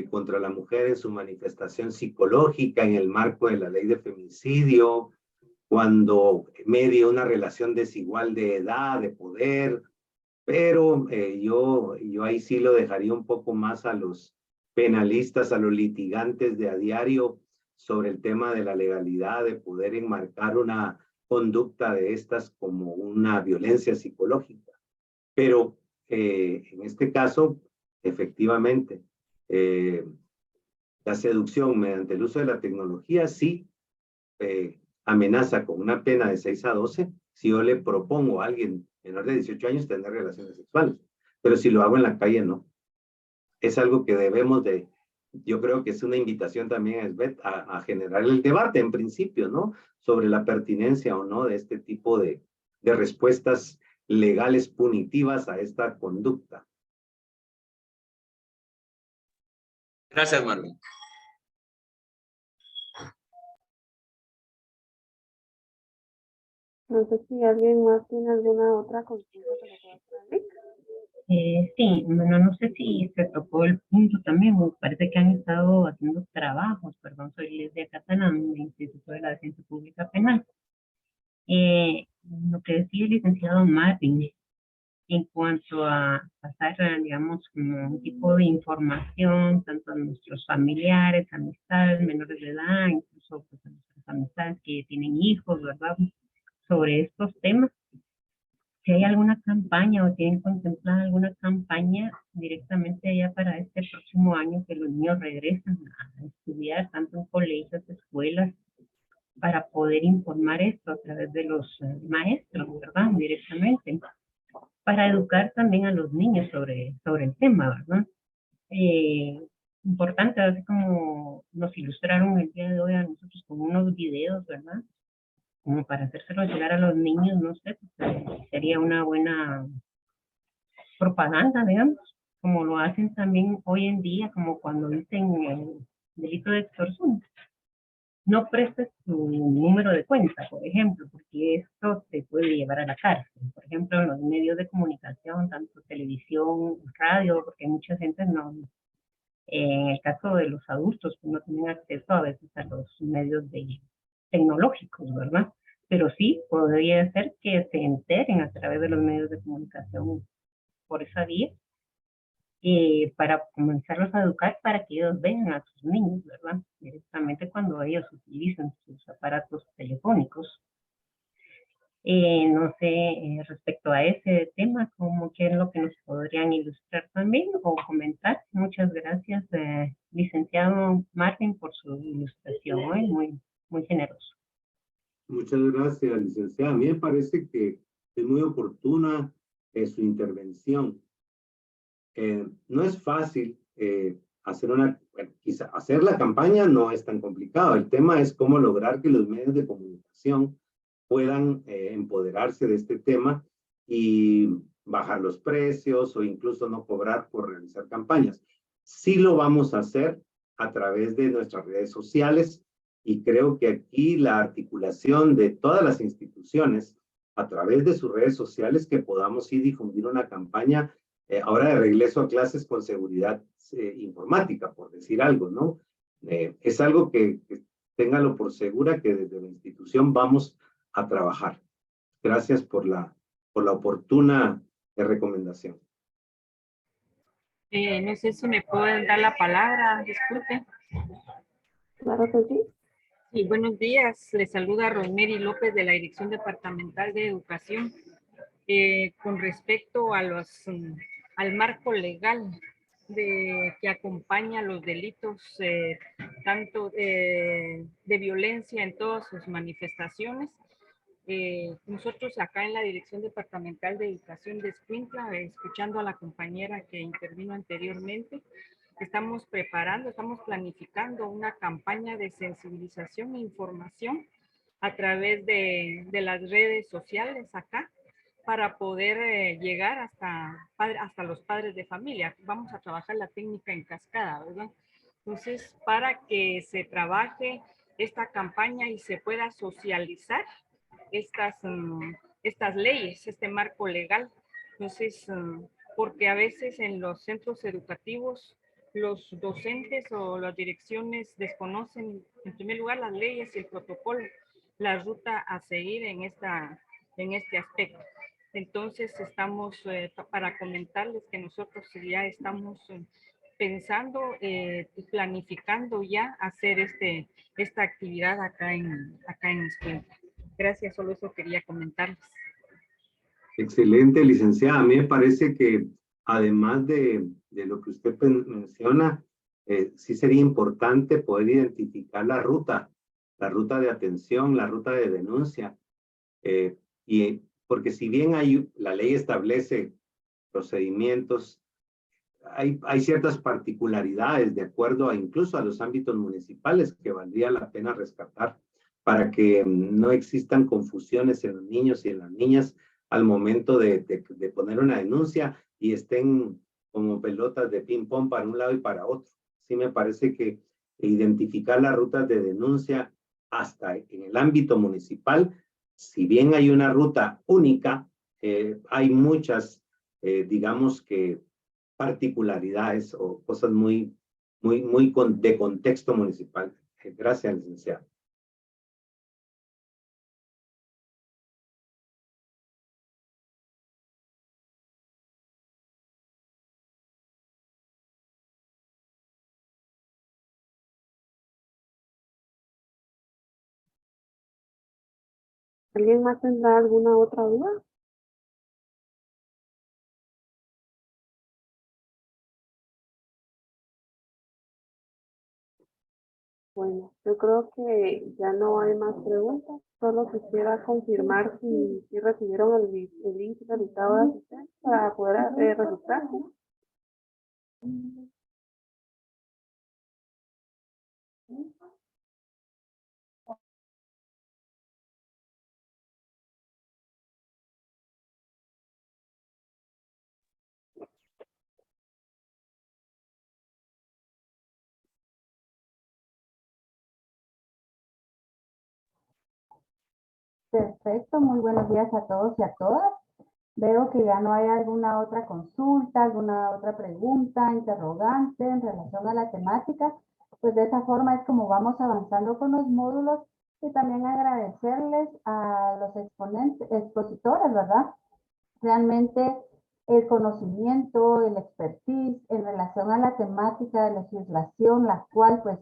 contra la mujer en su manifestación psicológica en el marco de la ley de feminicidio, cuando media una relación desigual de edad, de poder, pero yo ahí sí lo dejaría un poco más a los penalistas, a los litigantes de a diario sobre el tema de la legalidad, de poder enmarcar una conducta de estas como una violencia psicológica. Pero en este caso, efectivamente, la seducción mediante el uso de la tecnología sí amenaza con una pena de 6 a 12 si yo le propongo a alguien menor de 18 años tener relaciones sexuales. Pero si lo hago en la calle, no. Es algo que debemos de, yo creo que es una invitación también a generar el debate en principio, ¿no? Sobre la pertinencia o no de este tipo de respuestas legales punitivas a esta conducta. Gracias, Marvin. No sé si alguien más tiene alguna otra consulta que le pueda hacer. Sí, bueno, no sé si se tocó el punto también, me parece que han estado haciendo trabajos, perdón, soy Leslia Catalán, del Instituto de la Defensa Pública Penal. Lo que decía el licenciado Martin, en cuanto a pasar, digamos, como un tipo de información, tanto a nuestros familiares, amistades, menores de edad, incluso pues, a nuestras amistades que tienen hijos, ¿verdad?, sobre estos temas. Si hay alguna campaña o tienen contemplada alguna campaña directamente ya para este próximo año que los niños regresan a estudiar tanto en colegios, escuelas, para poder informar esto a través de los maestros, ¿verdad? Directamente, para educar también a los niños sobre el tema, ¿verdad? Importante, así como nos ilustraron el día de hoy a nosotros con unos videos, ¿verdad? Como para hacérselo llegar a los niños, no sé, pues, sería una buena propaganda, digamos, como lo hacen también hoy en día, como cuando dicen el delito de extorsión. No prestes tu número de cuenta, por ejemplo, porque esto te puede llevar a la cárcel. Por ejemplo, en los medios de comunicación, tanto televisión, radio, porque mucha gente no, en el caso de los adultos, pues no tienen acceso a veces a los medios tecnológicos, ¿verdad? Pero sí podría ser que se enteren a través de los medios de comunicación por esa vía para comenzarlos a educar para que ellos vean a sus niños, ¿verdad? Directamente cuando ellos utilizan sus aparatos telefónicos. No sé, respecto a ese tema, ¿qué es lo que nos podrían ilustrar también o comentar? Muchas gracias, licenciado Marvin, por su ilustración hoy, muy generoso. Muchas gracias, licenciada. A mí me parece que es muy oportuna su intervención. No es fácil bueno, quizá hacer la campaña no es tan complicado. El tema es cómo lograr que los medios de comunicación puedan empoderarse de este tema y bajar los precios o incluso no cobrar por realizar campañas. Sí lo vamos a hacer a través de nuestras redes sociales y creo que aquí la articulación de todas las instituciones a través de sus redes sociales que podamos ir difundir una campaña ahora de regreso a clases con seguridad informática, por decir algo, ¿no? Es algo que téngalo por segura que desde la institución vamos a trabajar. Gracias por la oportuna recomendación. No sé si me pueden dar la palabra, disculpe. Claro que sí. Sí, buenos días. Les saluda Rosemary López de la Dirección Departamental de Educación. Con respecto a al marco legal que acompaña los delitos, tanto de violencia en todas sus manifestaciones, nosotros acá en la Dirección Departamental de Educación de Escuintla, escuchando a la compañera que intervino anteriormente, estamos planificando una campaña de sensibilización e información a través de las redes sociales acá para poder llegar hasta los padres de familia. Vamos a trabajar la técnica en cascada, ¿verdad? Entonces, para que se trabaje esta campaña y se pueda socializar estas leyes, este marco legal. Entonces, porque a veces en los centros educativos los docentes o las direcciones desconocen, en primer lugar, las leyes y el protocolo, la ruta a seguir en este aspecto. Entonces, estamos para comentarles que nosotros ya estamos pensando y planificando ya hacer esta actividad acá en Escuintla. Gracias, solo eso quería comentarles. Excelente, licenciada. A mí me parece que además de lo que usted menciona, sí sería importante poder identificar la ruta de atención, la ruta de denuncia. Porque si bien la ley establece procedimientos, hay ciertas particularidades de acuerdo incluso a los ámbitos municipales que valdría la pena rescatar para que no existan confusiones en los niños y en las niñas al momento de poner una denuncia y estén como pelotas de ping pong para un lado y para otro. Sí me parece que identificar las rutas de denuncia hasta en el ámbito municipal, si bien hay una ruta única, hay muchas, digamos que particularidades o cosas de contexto municipal. Gracias, licenciado. ¿Alguien más tendrá alguna otra duda? Bueno, yo creo que ya no hay más preguntas. Solo quisiera confirmar si recibieron el link realizado de asistencia para poder registrarse. Perfecto, muy buenos días a todos y a todas. Veo que ya no hay alguna otra consulta, alguna otra pregunta, interrogante en relación a la temática. Pues de esa forma es como vamos avanzando con los módulos y también agradecerles a los expositores, ¿verdad? Realmente el conocimiento, el expertise en relación a la temática de legislación, la cual pues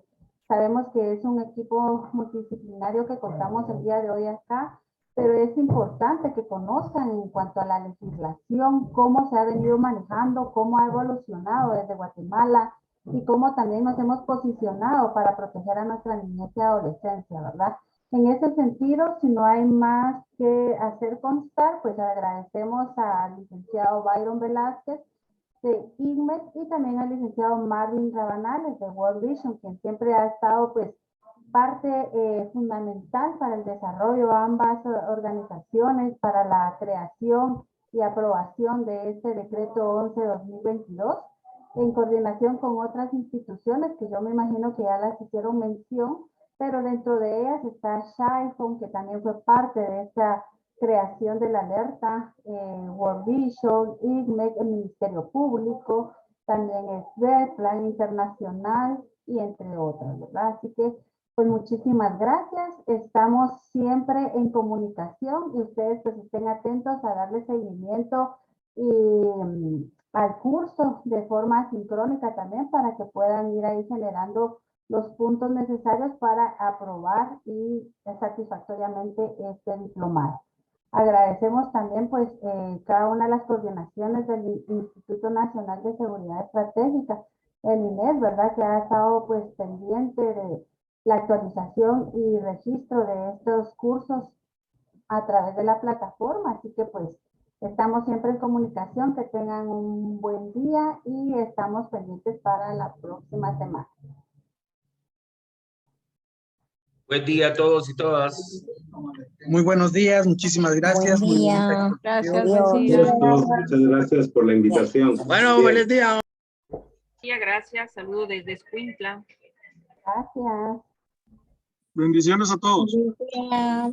sabemos que es un equipo multidisciplinario que contamos el día de hoy acá, pero es importante que conozcan en cuanto a la legislación, cómo se ha venido manejando, cómo ha evolucionado desde Guatemala y cómo también nos hemos posicionado para proteger a nuestra niñez y adolescencia, ¿verdad? En ese sentido, si no hay más que hacer constar, pues agradecemos al licenciado Byron Velázquez de INMED y también al licenciado Marvin Rabanales de World Vision, quien siempre ha estado pues parte fundamental para el desarrollo de ambas organizaciones, para la creación y aprobación de este decreto 11-2022, en coordinación con otras instituciones que yo me imagino que ya las hicieron mención, pero dentro de ellas está Shifon, que también fue parte de esta creación de la alerta, World Vision, ICMEC, el Ministerio Público, también SBED, Plan Internacional y entre otras, ¿verdad? Así que, pues muchísimas gracias. Estamos siempre en comunicación y ustedes pues estén atentos a darle seguimiento y al curso de forma sincrónica también para que puedan ir ahí generando los puntos necesarios para aprobar y satisfactoriamente este diplomado. Agradecemos también pues cada una de las coordinaciones del Instituto Nacional de Seguridad Estratégica, el INES, ¿verdad? Que ha estado pues pendiente de la actualización y registro de estos cursos a través de la plataforma, así que pues estamos siempre en comunicación, que tengan un buen día y estamos pendientes para la próxima semana. Buen día a todos y todas. Muy buenos días, muchísimas gracias. Buen Muy día. bonita Gracias, exposición. buen día. Muchas gracias por la invitación. Bueno, Bien. buenos días. Gracias, saludo desde Escuintla. Gracias. Bendiciones a todos. Buen día.